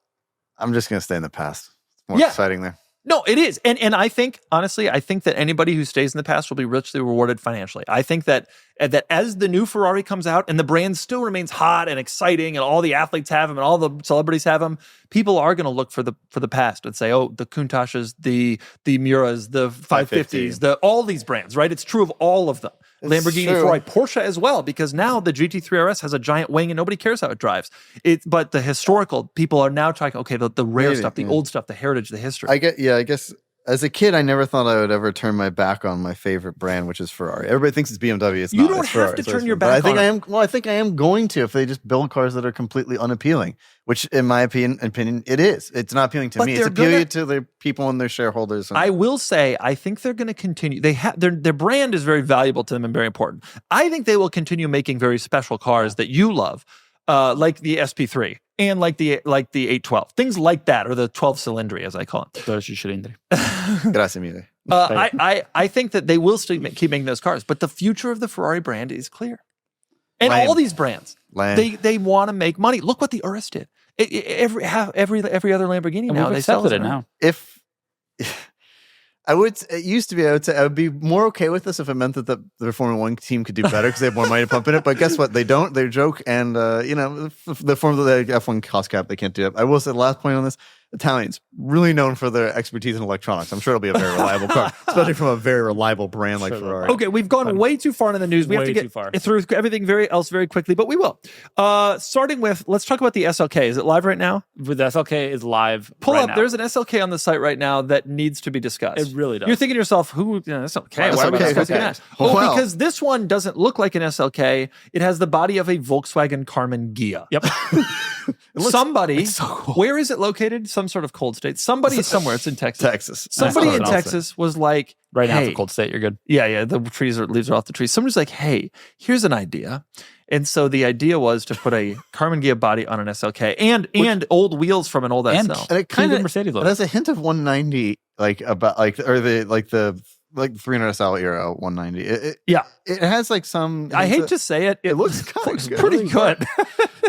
I'm just going to stay in the past. It's more exciting there. No, it is. And I think, honestly, that anybody who stays in the past will be richly rewarded financially. I think that as the new Ferrari comes out and the brand still remains hot and exciting and all the athletes have them and all the celebrities have them, people are going to look for the past and say, oh, the Countachs, the Muras, the 550s, all these brands, right? It's true of all of them. Lamborghini, Ferrari, Porsche as well, because now the GT3 RS has a giant wing and nobody cares how it drives. But the historical people are now talking, okay, the rare stuff, the old stuff, the heritage, the history. I guess as a kid, I never thought I would ever turn my back on my favorite brand, which is Ferrari. Everybody thinks it's BMW. It's not. You don't have to turn your back on it. I think I am going to if they just build cars that are completely unappealing, which in my opinion, it is. It's not appealing to me. It's appealing to the people and their shareholders. I will say, I think they're going to continue. Their brand is very valuable to them and very important. I think they will continue making very special cars that you love, like the SP3. And like the 812, things like that, or the 12 cylindry, as I call it. 12 cylindry. Grazie mille. I think that they will still keep making those cars, but the future of the Ferrari brand is clear. And all these brands, they want to make money. Look what the Urus did. Every other Lamborghini now they sell it now. It used to be, I would say I would be more okay with this if it meant that the Formula One team could do better because they have more money to pump in it. But guess what? They don't. They're a joke. And, the F1 cost cap, they can't do it. I will say the last point on this, Italians, really known for their expertise in electronics. I'm sure it'll be a very reliable car, especially from a very reliable brand like Ferrari. Okay, we've gone way too far into the news. We have to get through everything else very quickly, but we will. Starting with, let's talk about the SLK. Is it live right now? The SLK is live. Pull up. Now. There's an SLK on the site right now that needs to be discussed. It really does. You're thinking to yourself, SLK? Why are we discussing that? Because this one doesn't look like an SLK. It has the body of a Volkswagen Karmann Ghia. Yep. Somebody, so cool. Where is it located? Some sort of cold state. Somebody somewhere. It's in Texas. Somebody in Texas was like, right now it's a cold state. You're good. Yeah. The leaves are off the trees. Somebody's like, hey, here's an idea. And so the idea was to put a Karmann Ghia body on an SLK and old wheels from an old SL. And it kind of Mercedes. It has a hint of 190, the 300 SL era 190. It has like some. I hate to say it. It looks kind of pretty good.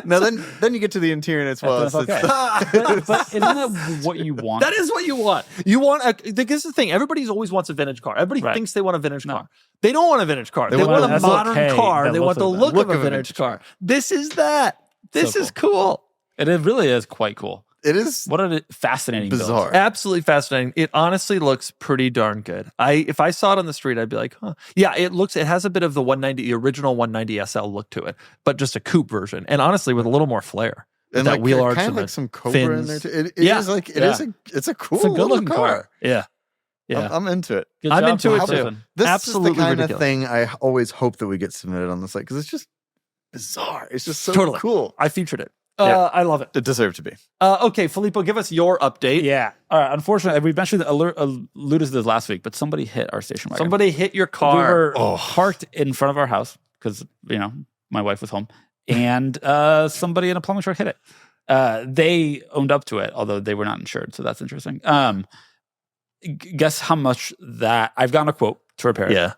Now then you get to the interior and it's okay. but isn't that what you want? That is what you want. You want this is the thing. Everybody always wants a vintage car. Everybody thinks they want a vintage car. They don't want a vintage car. They want a modern car. They want the look of a vintage car. This is that. This is cool. It really is quite cool. It is. What a fascinating bizarre. build. Absolutely fascinating. It honestly looks pretty darn good. If I saw it on the street, I'd be like, huh. Yeah, it has a bit of the original 190 SL look to it, but just a coupe version. And honestly, with a little more flair. And that wheel arch kind of like some Cobra in there too. It's a cool good-looking car. Yeah. Yeah. I'm into it. I'm into it too. This Absolutely is the kind ridiculous. of thing I always hope that we get submitted on the site because it's just bizarre. It's just so cool. I featured it. I love it. It deserved to be. Okay, Filippo, give us your update. Yeah. All right. Unfortunately, we mentioned alluded to this last week, but somebody hit our station wagon. Somebody hit your car. We were parked in front of our house because, my wife was home, and somebody in a plumbing truck hit it. They owned up to it, although they were not insured, so that's interesting. Guess how much that I've gotten a quote to repair it. Yeah.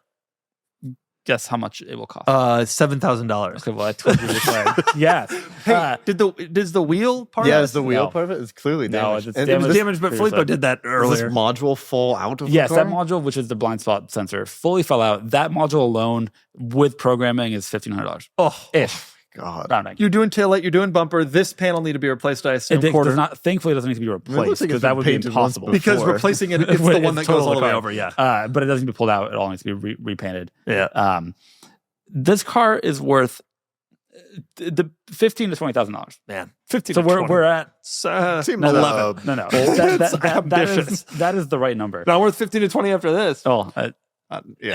guess how much it will cost. $7,000. Okay, well, I told you this way. Yes. Hey, does the wheel part? Yeah, of is the wheel part of it? It's clearly damaged. No, it's it was damaged, but Filippo did that Does earlier. this module fall out of Yes, the car? that module, which is the blind spot sensor, fully fell out. That module alone, with programming, is $1,500. Oh, Ish. God. Rounding. You're doing taillight, you're doing bumper. This panel need to be replaced, I assume. Thankfully, it doesn't need to be replaced like because it's that been would be painted once impossible. because before. replacing it, it's the one that goes all the way car. over, yeah. But it doesn't need to be pulled out. It all needs to be repainted. Yeah. This car is worth the $15,000 to $20,000. Man. 15. So we're at Seems 11. no. Ambitious. That is the right number. Not worth 15 to 20 after this. Oh, yeah.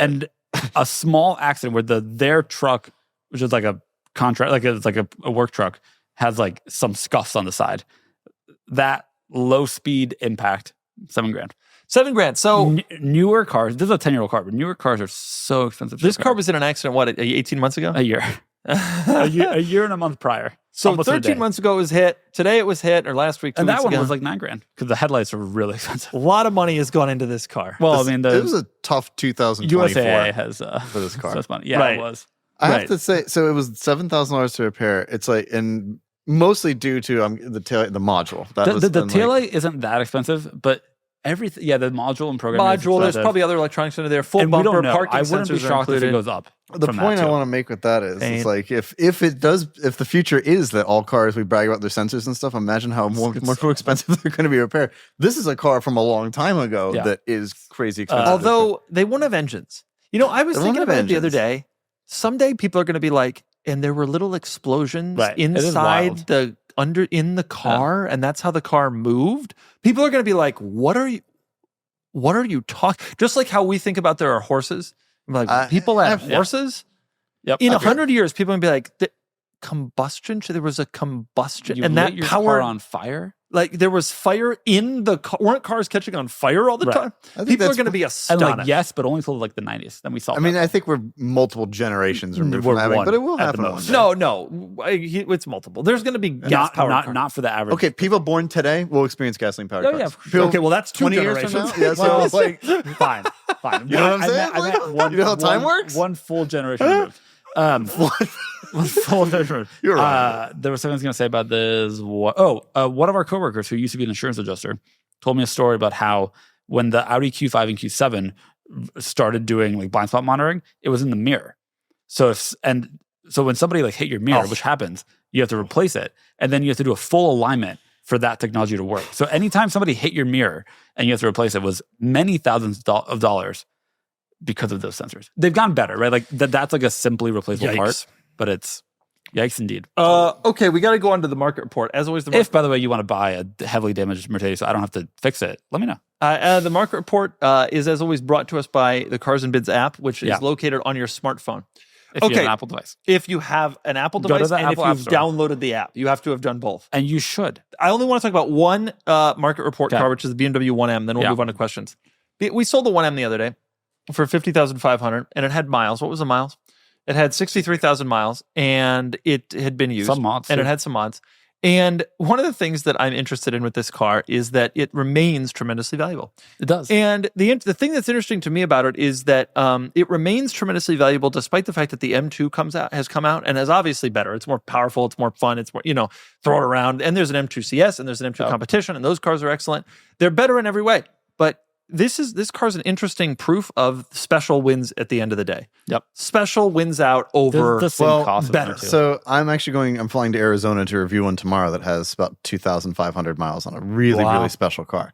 and a small accident where their truck, which is like a contract, it's like a work truck, has like some scuffs on the side. That low speed impact, $7,000. $7,000. So Newer cars. This is a 10-year-old car, but newer cars are so expensive. this car was in an accident. What, 18 months ago? a year, a year and a month prior. So Almost a 13 day. months ago it was hit. Today it was hit, or last week. And that one ago. was like $9,000 because the headlights are really expensive. A lot of money has gone into this car. Well, This- I mean, it was a tough 2024 USAA has for this car. so it's money. Yeah, Right. it was. I have Right. to say, so it was $7,000 to repair. It's like, and mostly due to the module. That The was then, taillight isn't that expensive, but everything. Yeah, the module and programming. is Module. There's expensive. probably other electronics under there. Full and we bumper, don't know. parking I wouldn't be sensors are shocked if it included. goes up. the from point that I too. want to make with that is, Paint. it's like if the future is that all cars we brag about their sensors and stuff, imagine how more expensive they're going to be repaired. This is a car from a long time ago Yeah. that is crazy expensive. Although they won't have engines. You know, I was They won't thinking have about it the other engines. day. Someday people are going to be like, and there were little explosions Right. It is inside wild. in the car, and that's how the car moved. People are going to be like, what are you talking? Just like how we think about there are horses. I'm like, people had horses? Yep. In 100 years, people are going to be like, combustion? There was a combustion. You and lit that your power car on fire. Like there was fire in the car. Weren't cars catching on fire all the Right. time? I think People are that's- going to be And astonished. like yes, but only till like the 90s. Then we saw. I mean, I think we're multiple generations removed We're from having, one but it will at the happen one most. day. No, it's multiple. There's going to be gas powered cars. not for the average. Okay, people born today will experience gasoline powered Oh, cars. yeah. People Okay, well that's 20 years from now. generations. Yeah, so Well, it's like fine. You know what I'm saying? I meant one, You know how time one- works? One full generation removed. One full generation removed. You're right. There was something I was going to say about this. One of our coworkers who used to be an insurance adjuster told me a story about how when the Audi Q5 and Q7 started doing like blind spot monitoring, it was in the mirror. So when somebody like hit your mirror, which happens, you have to replace it, and then you have to do a full alignment for that technology to work. So anytime somebody hit your mirror and you have to replace it was many thousands of dollars because of those sensors. They've gotten better, right? Like that's like a simply replaceable part, but it's yikes indeed. Okay, we got to go on to the market report. As always, If, by the way, you want to buy a heavily damaged Mercedes so I don't have to fix it, let me know. the market report is, as always, brought to us by the Cars and Bids app, which is located on your smartphone. If you have an Apple device. If you have an Apple Go to device the and Apple if App you've Store. downloaded the app, you have to have done both. And you should. I only want to talk about one market report car, which is the BMW 1M. Then we'll move on to questions. We sold the 1M the other day for $50,500, and it had miles. What was the miles? It had 63,000 miles, and it had been used. Some mods. And too. it had some mods. And one of the things that I'm interested in with this car is that it remains tremendously valuable. It does. And the thing that's interesting to me about it is that it remains tremendously valuable despite the fact that the M2 has come out and is obviously better. It's more powerful. It's more fun. It's more, throw it around. And there's an M2 CS and there's an M2 competition, and those cars are excellent. They're better in every way. But this car's an interesting proof of special wins at the end of the day. Yep. Special wins out over The same cost of better. them, too. So I'm flying to Arizona to review one tomorrow that has about 2,500 miles on a really, really special car.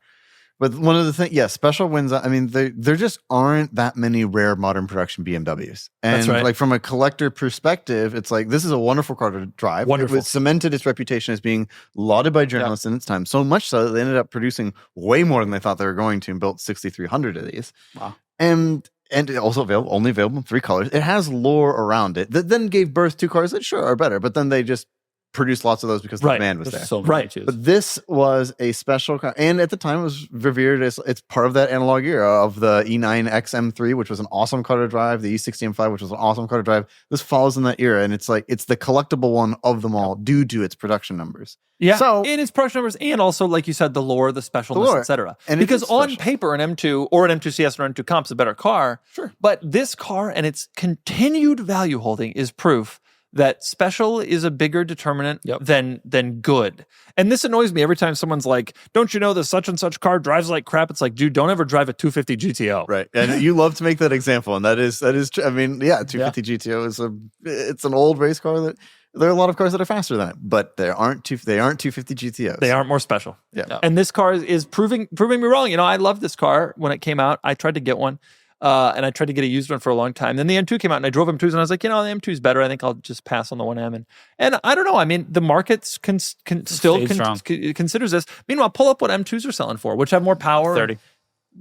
But one of the things, special wins. I mean, there just aren't that many rare modern production BMWs. And That's right. like from a collector perspective, it's like, this is a wonderful car to drive. Wonderful. It cemented its reputation as being lauded by journalists in its time. So much so that they ended up producing way more than they thought they were going to and built 6,300 of these. Wow. And it also only available in 3 colors. It has lore around it that then gave birth to cars that sure are better, but then they just produced lots of those because the demand was there. So many But this was a special car, and at the time it was revered as it's part of that analog era of the E9 XM3, which was an awesome car to drive, the E60 M5, which was an awesome car to drive. This follows in that era, and it's like it's the collectible one of them all due to its production numbers. Yeah, so, and its production numbers, and also, like you said, the lore, the specialness, etc. And because on paper, an M2 or an M2 CS or an M2 Comp's a better car. Sure. But this car and its continued value holding is proof that special is a bigger determinant than good. And this annoys me every time someone's like, don't you know the such and such car drives like crap? It's like, dude, don't ever drive a 250 GTO. Right. And you love to make that example. And that is, I mean, 250 GTO is it's an old race car that there are a lot of cars that are faster than it, but they aren't 250 GTOs. They aren't more special. Yeah. And this car is proving me wrong. You know, I loved this car when it came out. I tried to get one. And I tried to get a used one for a long time. Then the M2 came out and I drove M2s and I was like, you know, the M2 is better. I think I'll just pass on the 1M. And I don't know. I mean, the market considers this. Meanwhile, pull up what M2s are selling for, which have more power. 30.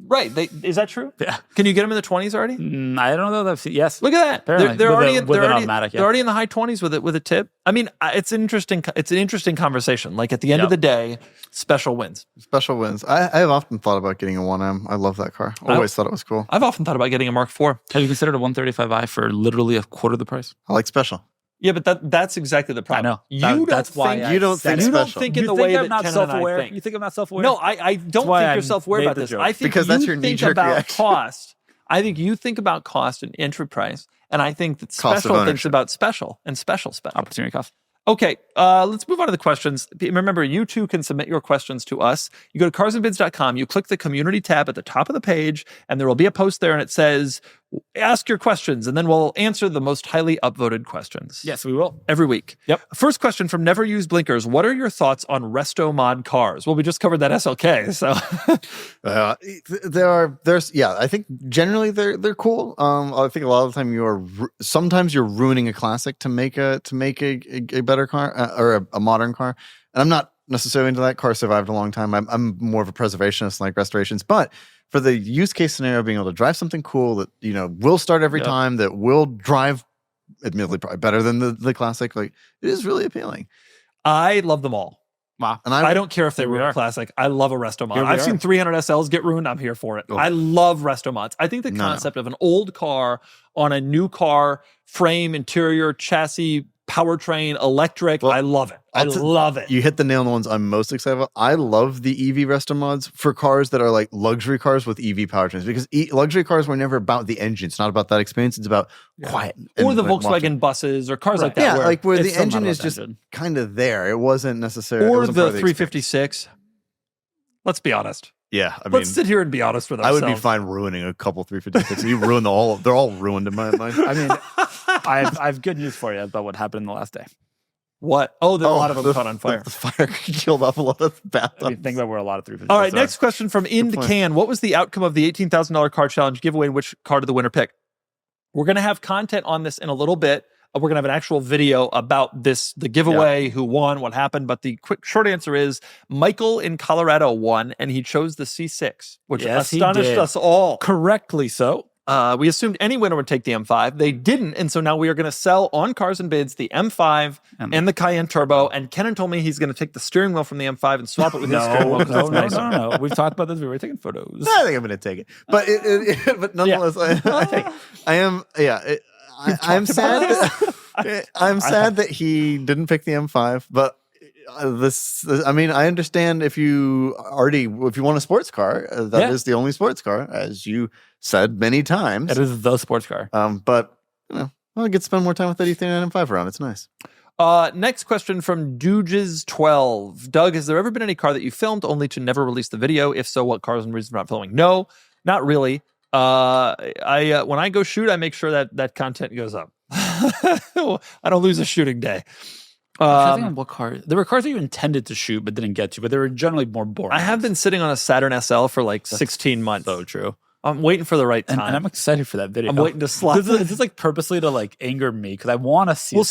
Right. Is that true? Yeah. Can you get them in the 20s already? I don't know. Yes. Look at that. They're already in the high 20s with a tip. I mean, it's an interesting conversation. Like at the end of the day, special wins. Special wins. I have often thought about getting a 1M. I love that car. Always thought it was cool. I've often thought about getting a Mark IV. Have you considered a 135i for literally a quarter of the price? I like special. Yeah, but that's exactly the problem. I know. That's why you don't think special. You don't think in the way that not Kennan and I self-aware. think. You think I'm not self-aware? No, I don't think you're self-aware about this. I think because that's your knee-jerk reaction. Cost. I think you think about cost and entry price, and I think that special thinks about special and special. Opportunity cost. Okay, let's move on to the questions. Remember, you too can submit your questions to us. You go to carsandbids.com, you click the community tab at the top of the page, and there will be a post there, and it says, ask your questions, and then we'll answer the most highly upvoted questions. Yes, we will. Every week. Yep. First question from Never Used Blinkers. What are your thoughts on Resto mod cars? Well, we just covered that SLK, so. I think generally they're cool. I think a lot of the time sometimes you're ruining a classic to make a better car or a modern car. And I'm not necessarily into that. Car survived a long time. I'm more of a preservationist, like restorations, but for the use case scenario, being able to drive something cool that, you know, will start every time, that will drive, admittedly, probably better than the classic, like, it is really appealing. I love them all. Wow. And I don't care if they ruin a classic. I love a Resto mod. I've seen 300 SLs get ruined. I'm here for it. Oh. I love Resto mods. I think the concept of an old car on a new car, frame, interior, chassis, powertrain, electric. Well, I love it. I love it. You hit the nail on the ones I'm most excited about. I love the EV Resto mods for cars that are like luxury cars with EV powertrains, because luxury cars were never about the engine. It's not about that experience. It's about quiet. Or the Volkswagen buses or cars like that. Yeah, where the engine is just kind of there. It wasn't necessarily. Or the 356. Let's be honest. Yeah, I mean, let's sit here and be honest with ourselves. I would be fine ruining a couple 356. You ruin they're all ruined in my mind. I mean, I have good news for you about what happened in the last day. What? Oh, a lot of them caught on fire. The fire killed off a lot of bathtubs. I mean, think about where a lot of 356. All right, next question from In the Can. What was the outcome of the $18,000 car challenge giveaway, and which car did the winner pick? We're going to have content on this in a little bit. We're going to have an actual video about this, the giveaway, who won, what happened. But the short answer is Michael in Colorado won, and he chose the C6, which astonished us all. Correctly so. We assumed any winner would take the M5. They didn't, and so now we are going to sell on Cars and Bids the M5 and the Cayenne Turbo. And Kennan told me he's going to take the steering wheel from the M5 and swap it with his steering wheel. No. We've talked about this. We were taking photos. I think I'm going to take it, but but nonetheless, I am. Yeah. I'm sad. I'm sad that he didn't pick the M5, but I mean, I understand if you want a sports car, that is the only sports car, as you said many times. It is the sports car. But you know, I get to spend more time with that E39 M5 around. It's nice. Next question from Dooges12. Doug, has there ever been any car that you filmed only to never release the video? If so, what cars and reasons for not filming? No, not really. I when I go shoot, I make sure that content goes up. I don't lose a shooting day. I'm thinking what car. There were cars that you intended to shoot but didn't get to, but they were generally more boring. I have been sitting on a Saturn SL for like 16 months. So true. I'm waiting for the right time. And I'm excited for that video. I'm waiting to slap. This is like purposely to like anger me because I want to see. Well,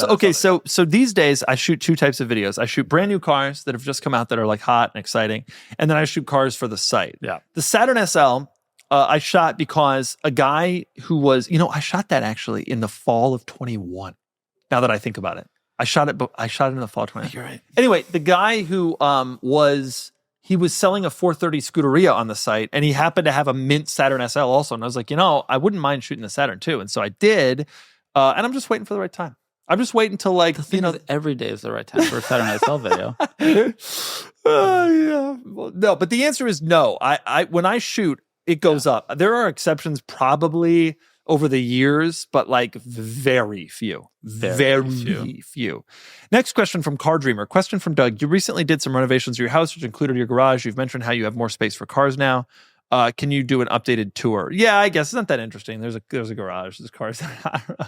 so these days I shoot two types of videos. I shoot brand new cars that have just come out that are like hot and exciting, and then I shoot cars for the site. Yeah. The Saturn SL. I shot because a guy who was, I shot that actually in the fall of 21. Now that I think about it. I shot it in the fall 20. You're right. Anyway, the guy who was selling a 430 Scuderia on the site, and he happened to have a mint Saturn SL also. And I was like, I wouldn't mind shooting the Saturn too. And so I did, and I'm just waiting for the right time. I'm just waiting until every day is the right time for a Saturn SL video. Yeah. Well, no, but the answer is no. I when I shoot, it goes up. There are exceptions probably over the years, but like very few. Very few. Next question from Car Dreamer. Question from Doug. You recently did some renovations to your house, which included your garage. You've mentioned how you have more space for cars now. Can you do an updated tour? Yeah, I guess it's not that interesting. There's a garage. There's cars. I don't know.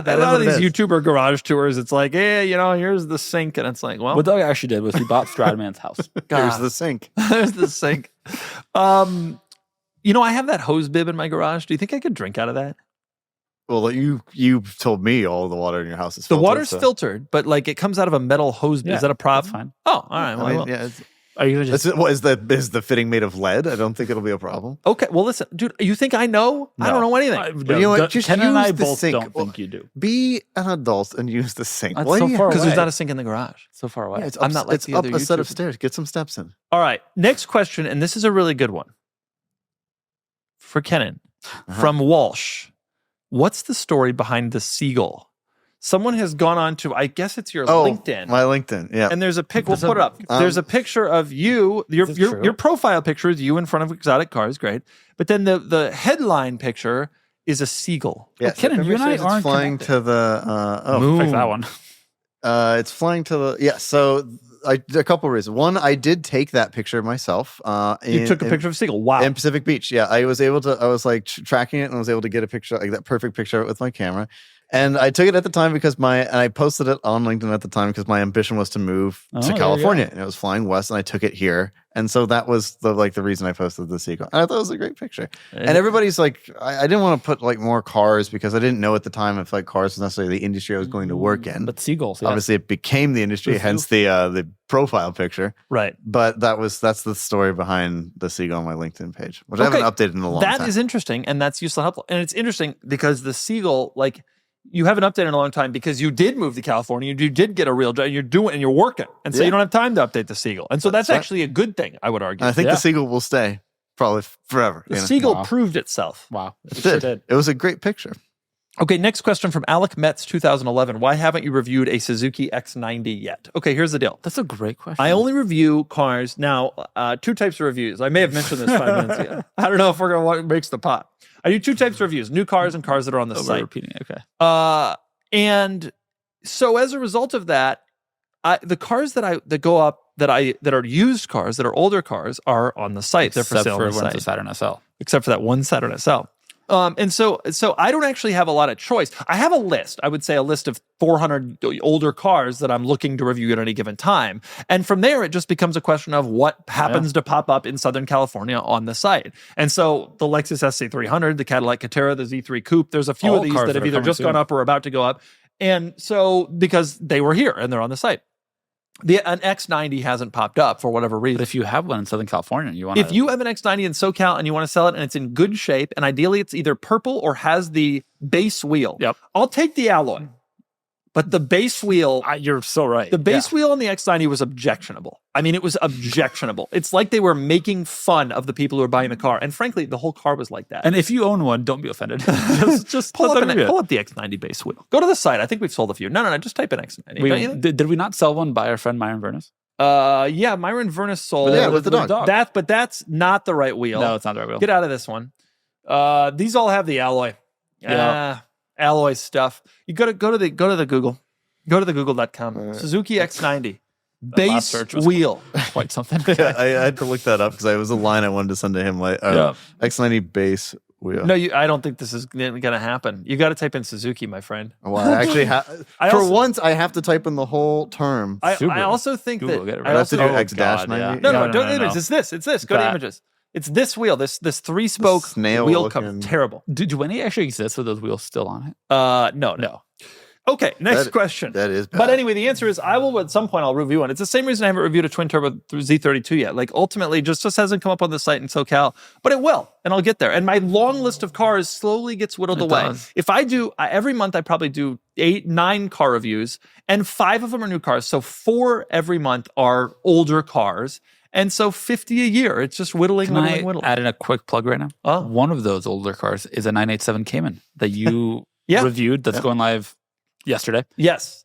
A lot of these YouTuber garage tours, it's like, here's the sink, and it's like, well, what Doug actually did was he bought Stradman's house. Here's the sink. There's the sink. I have that hose bib in my garage. Do you think I could drink out of that? Well, you told me all the water in your house is filtered. The water's filtered, but like it comes out of a metal hose bib. Yeah, is that a problem? That's fine. Oh, all right. Well, are you gonna just? Is the fitting made of lead? I don't think it'll be a problem. Okay. Well, listen, dude. You think I know? No. I don't know anything. You know what? Just Kennan and I use the both sink. don't think you do. Be an adult and use the sink. That's so far Because away. there's not a sink in the garage. So far away. Yeah, I'm not like the up other a set of YouTubers. stairs. Get some steps in. All right. Next question, and this is a really good one for Kennan from Walsh. What's the story behind the Seagull? Someone has gone on to, I guess it's your LinkedIn. My LinkedIn, yeah. And there's a pic. We'll put it up. There's a picture of you. Your profile picture is you in front of exotic cars, great. But then the headline picture is a seagull. Yeah, Kennan, you and I aren't flying connected. to the moon. Fix that one. It's flying to the So a couple of reasons. One, I did take that picture myself. You took a picture of a seagull. Wow. In Pacific Beach. Yeah, I was able to. I was like tracking it and was able to get a picture, like that perfect picture of it with my camera. And I took it at the time because I posted it on LinkedIn at the time because my ambition was to move to California, and it was flying west, and I took it here, and so that was the reason I posted the Seagull. And I thought it was a great picture. And everybody's like, I didn't want to put like more cars because I didn't know at the time if like cars was necessarily the industry I was going to work in. But seagulls, yes. Obviously, it became the industry, hence the profile picture. Right. But that's the story behind the Seagull on my LinkedIn page, which I haven't updated in a long time. That is interesting, and that's useful and helpful. And it's interesting because the Seagull, like, you haven't updated in a long time because you did move to California, you did get a real job, you're working, and so you don't have time to update the Seagull. And so that's actually a good thing, I would argue. I think the Seagull will stay probably forever. The Seagull proved itself. Wow. It did. It was a great picture. Okay, next question from Alec Metz, 2011. Why haven't you reviewed a Suzuki X90 yet? Okay, here's the deal. That's a great question. I only review cars. Now, two types of reviews. I may have mentioned this 5 minutes ago. I don't know if we're going to what makes the pot. I do two types of reviews, new cars and cars that are on the site. Repeating, okay. And so as a result of that, the cars that are used cars, that are older cars, are on the site. They're for sale on the site. Except for Saturn SL. Except for that one Saturn SL. And so I don't actually have a lot of choice. I have a list. I would say a list of 400 older cars that I'm looking to review at any given time. And from there, it just becomes a question of what happens to pop up in Southern California on the site. And so the Lexus SC300, the Cadillac Xterra, the Z3 Coupe, there's a few of these that have either just gone up or about to go up. And so because they were here and they're on the site. An X90 hasn't popped up for whatever reason. But if you have one in Southern California, if you have an X90 in SoCal and you want to sell it and it's in good shape, and ideally it's either purple or has the base wheel, I'll take the alloy. But the base wheel... you're so right. The base wheel on the X90 was objectionable. I mean, it was objectionable. It's like they were making fun of the people who were buying the car. And frankly, the whole car was like that. And if you own one, don't be offended. just pull up the X90 base wheel. Go to the site. I think we've sold a few. No, just type in X90. Did we not sell one by our friend Myron Vernus? Yeah, Myron Vernus sold... with the dog. But that's not the right wheel. No, it's not the right wheel. Get out of this one. These all have the alloy. Alloy stuff. You go to the Google. Go to the Google.com. Suzuki X90. Base wheel. Quite something. I had to look that up because it was a line I wanted to send to him. Like X90 base wheel. No, I don't think this is going to happen. You got to type in Suzuki, my friend. Well, I actually once I have to type in the whole term. I also think Google, that I have to do X-90. No, don't image. It's this. Go to images. It's this wheel. This 3-spoke wheel comes terrible. Do any actually exist with those wheels still on it? No. Okay, next question. That is bad. But anyway, the answer is at some point I'll review one. It's the same reason I haven't reviewed a twin turbo Z32 yet. Like ultimately just hasn't come up on the site in SoCal, but it will, and I'll get there. And my long list of cars slowly gets whittled away. Does. If I do, every month I probably do 9 car reviews, and 5 of them are new cars. So 4 every month are older cars. And so 50 a year. It's just whittling. Add in a quick plug right now? Oh. One of those older cars is a 987 Cayman that you reviewed. That's going live yesterday. Yes.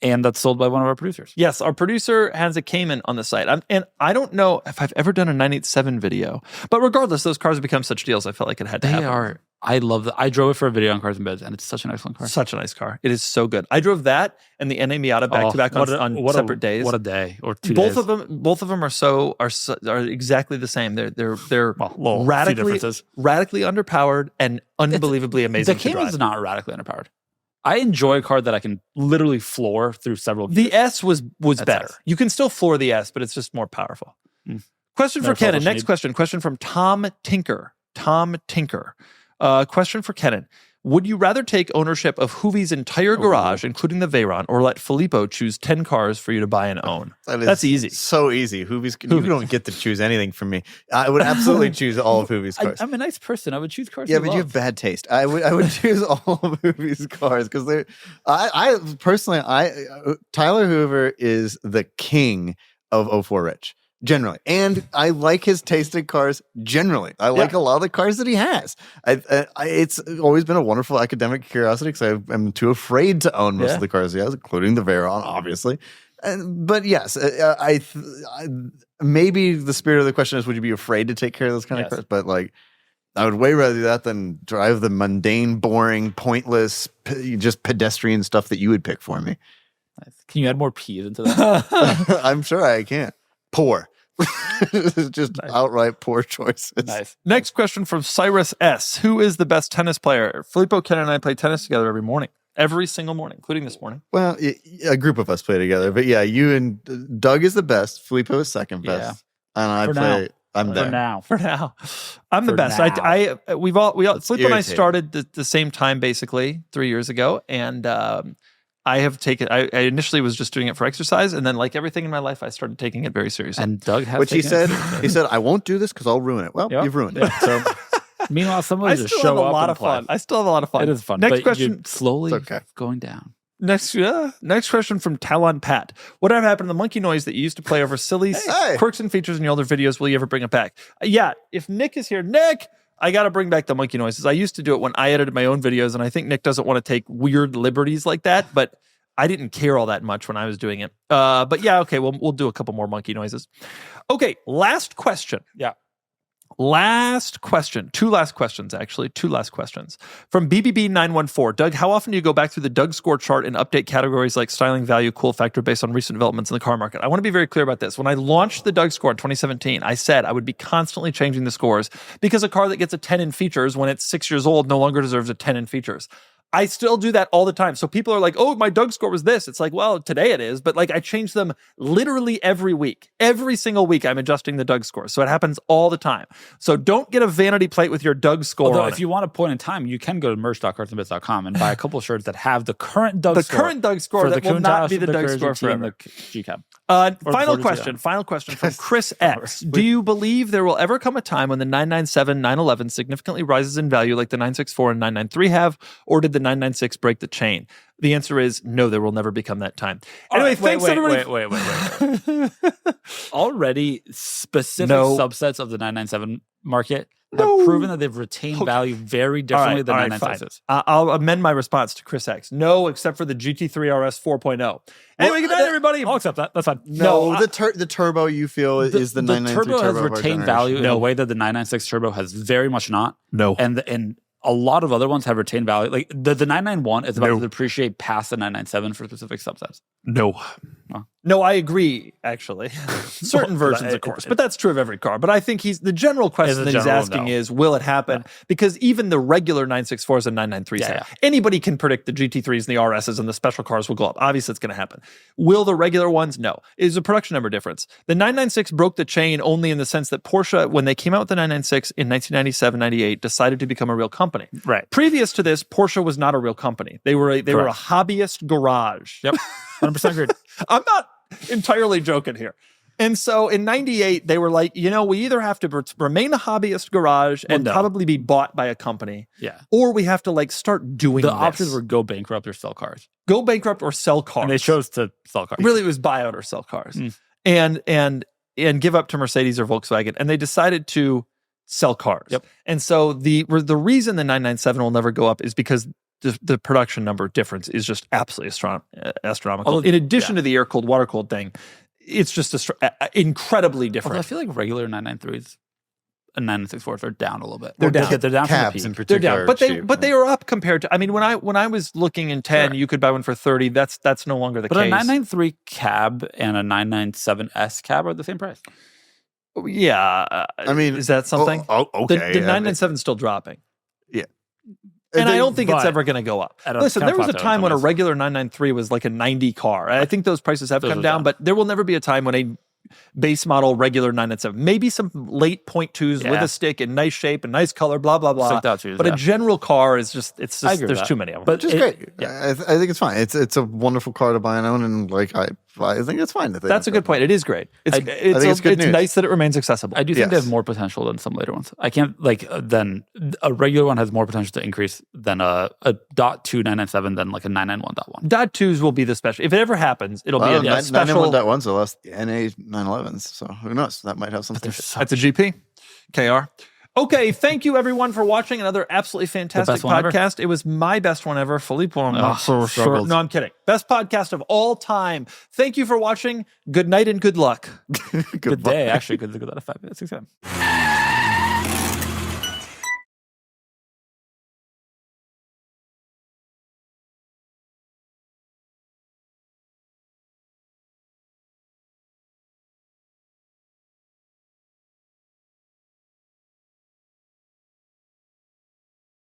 And that's sold by one of our producers. Yes, our producer has a Cayman on the site. And I don't know if I've ever done a 987 video. But regardless, those cars have become such deals, I felt like it had to happen. I love that. I drove it for a video on Cars and Beds, and it's such an excellent car. Such a nice car. It is so good. I drove that and the NA Miata back-to-back on separate days. What a day or 2 days. Both of them are exactly the same. They're radically underpowered and unbelievably amazing. The Cayman's not radically underpowered. I enjoy a car that I can literally floor through several gears. The S was better. You can still floor the S, but it's just more powerful. Question for Kennan. Next question. Question from Tom Tinker. Question for Kennan. Would you rather take ownership of Hoovie's entire garage, including the Veyron, or let Filippo choose 10 cars for you to buy and own? That's easy. So easy. Hoovie's. You don't get to choose anything from me. I would absolutely choose all of Hoovie's cars. I'm a nice person. I would choose cars. Yeah, but you have bad taste. I would choose all of Hoovie's cars because they're. I personally, Tyler Hoover is the king of 04 Rich. Generally. And I like his taste in cars generally. I like a lot of the cars that he has. It's always been a wonderful academic curiosity because I'm too afraid to own most of the cars he has, including the Veyron, obviously. But yes, maybe the spirit of the question is, would you be afraid to take care of those kind of cars? But like, I would way rather do that than drive the mundane, boring, pointless, just pedestrian stuff that you would pick for me. Can you add more P's into that? I'm sure I can. Poor. Just outright poor choices. Nice. Next question from Cyrus S. Who is the best tennis player? Filippo, Kennan, and I play tennis together every morning. Every single morning, including this morning. Well, a group of us play together. But yeah, you and Doug is the best. Filippo is second best. And I play... I'm there. For now. I'm the best. Filippo and I started the same time, basically, 3 years ago. And... I initially was just doing it for exercise, and then like everything in my life, I started taking it very seriously. And Doug has he said, I won't do this because I'll ruin it. Well, you've ruined it. So meanwhile, someone just show up. I still have a lot of fun. It is fun. Next question, slowly going down. Next question from Talon Pat. Whatever happened to the monkey noise that you used to play over silly quirks and features in your older videos? Will you ever bring it back? If Nick is here, Nick, I got to bring back the monkey noises. I used to do it when I edited my own videos, and I think Nick doesn't want to take weird liberties like that, but I didn't care all that much when I was doing it. But yeah, okay, we'll do a couple more monkey noises. Okay, last question. Yeah. Last question. Two last questions. From BBB914. Doug, how often do you go back through the DougScore chart and update categories like styling, value, cool factor based on recent developments in the car market? I want to be very clear about this. When I launched the DougScore in 2017, I said I would be constantly changing the scores because a car that gets a 10 in features when it's 6 years old no longer deserves a 10 in features. I still do that all the time. So people are like, oh, my DougScore was this. It's like, well, today it is. But like I change them literally every week. Every single week I'm adjusting the DougScore. So it happens all the time. So don't get a vanity plate with your DougScore. Although if you want a point in time, you can go to merch.carsandbits.com and buy a couple of shirts that have the current DougScore. The current DougScore that will not be the DougScore forever. Final question from Chris X. Do you believe there will ever come a time when the 997, 911 significantly rises in value like the 964 and 993 have? Or did the 996 break the chain? The answer is no, there will never become that time. Anyway, thanks everybody. Wait. Already specific subsets of the 997 market have proven that they've retained value very differently than 996s. I'll amend my response to Chris X. No, except for the GT3 RS 4.0. Anyway, good night, everybody. I'll accept that. That's fine. No, the turbo you feel is the 993 turbo has retained value in a way that the 996 turbo has very much not. No. And a lot of other ones have retained value. Like the 991 is about to depreciate past the 997 for specific subsets. No, I agree, actually. Certain versions, of course. But that's true of every car. But I think the general question that he's asking is, will it happen? Yeah. Because even the regular 964s and 993s, anybody can predict the GT3s and the RSs and the special cars will go up. Obviously, it's going to happen. Will the regular ones? No. It's a production number difference. The 996 broke the chain only in the sense that Porsche, when they came out with the 996 in 1997, 98, decided to become a real company. Right. Previous to this, Porsche was not a real company. They were a hobbyist garage. Yep. 100% agreed. I'm not entirely joking here. And so in 98, they were like, we either have to remain a hobbyist garage and probably be bought by a company. Yeah. Or we have to like start doing The options were go bankrupt or sell cars. Go bankrupt or sell cars. And they chose to sell cars. Really, it was buy out or sell cars. And give up to Mercedes or Volkswagen. And they decided to sell cars. Yep. And so the reason the 997 will never go up is because the production number difference is just absolutely astronomical. In addition to the air-cooled, water-cooled thing, it's just incredibly different. Although I feel like regular 993s and 964s are down a little bit. They're down. They're down Cabs from in the peak. particular. They're down. But they are up compared to. I mean, when I was looking in 10, you could buy one for 30. That's no longer the case. But a 993 cab and a 997S cab are the same price. Yeah. I mean, is that something? Okay. The 997 is still dropping. Yeah. And I don't think it's ever going to go up. Listen, there was a time when a regular regular 993 was like a 90 car. I think those prices have come down, but there will never be a time when a base model regular 997, maybe some late point twos with a stick in nice shape and nice color, blah, blah, blah. But a general car is just, there's too many of them. But just great. Yeah. I think it's fine. It's a wonderful car to buy and own, and like I think it's fine. That's a good point. It is great. It's nice that it remains accessible. I do think they have more potential than some later ones. I can't then a regular one has more potential to increase than a .2 997 than like a 991.1. .2s will be the special. If it ever happens, it'll be a special. 991.1's the last NA 911s, so who knows? That might have something. That's a GP, KR. Okay, thank you everyone for watching another absolutely fantastic podcast. It was my best one ever. Filippo, I'm not so sure. No, I'm kidding. Best podcast of all time. Thank you for watching. Good night and good luck. Good day, actually. Good luck. 5 minutes. 6 a.m.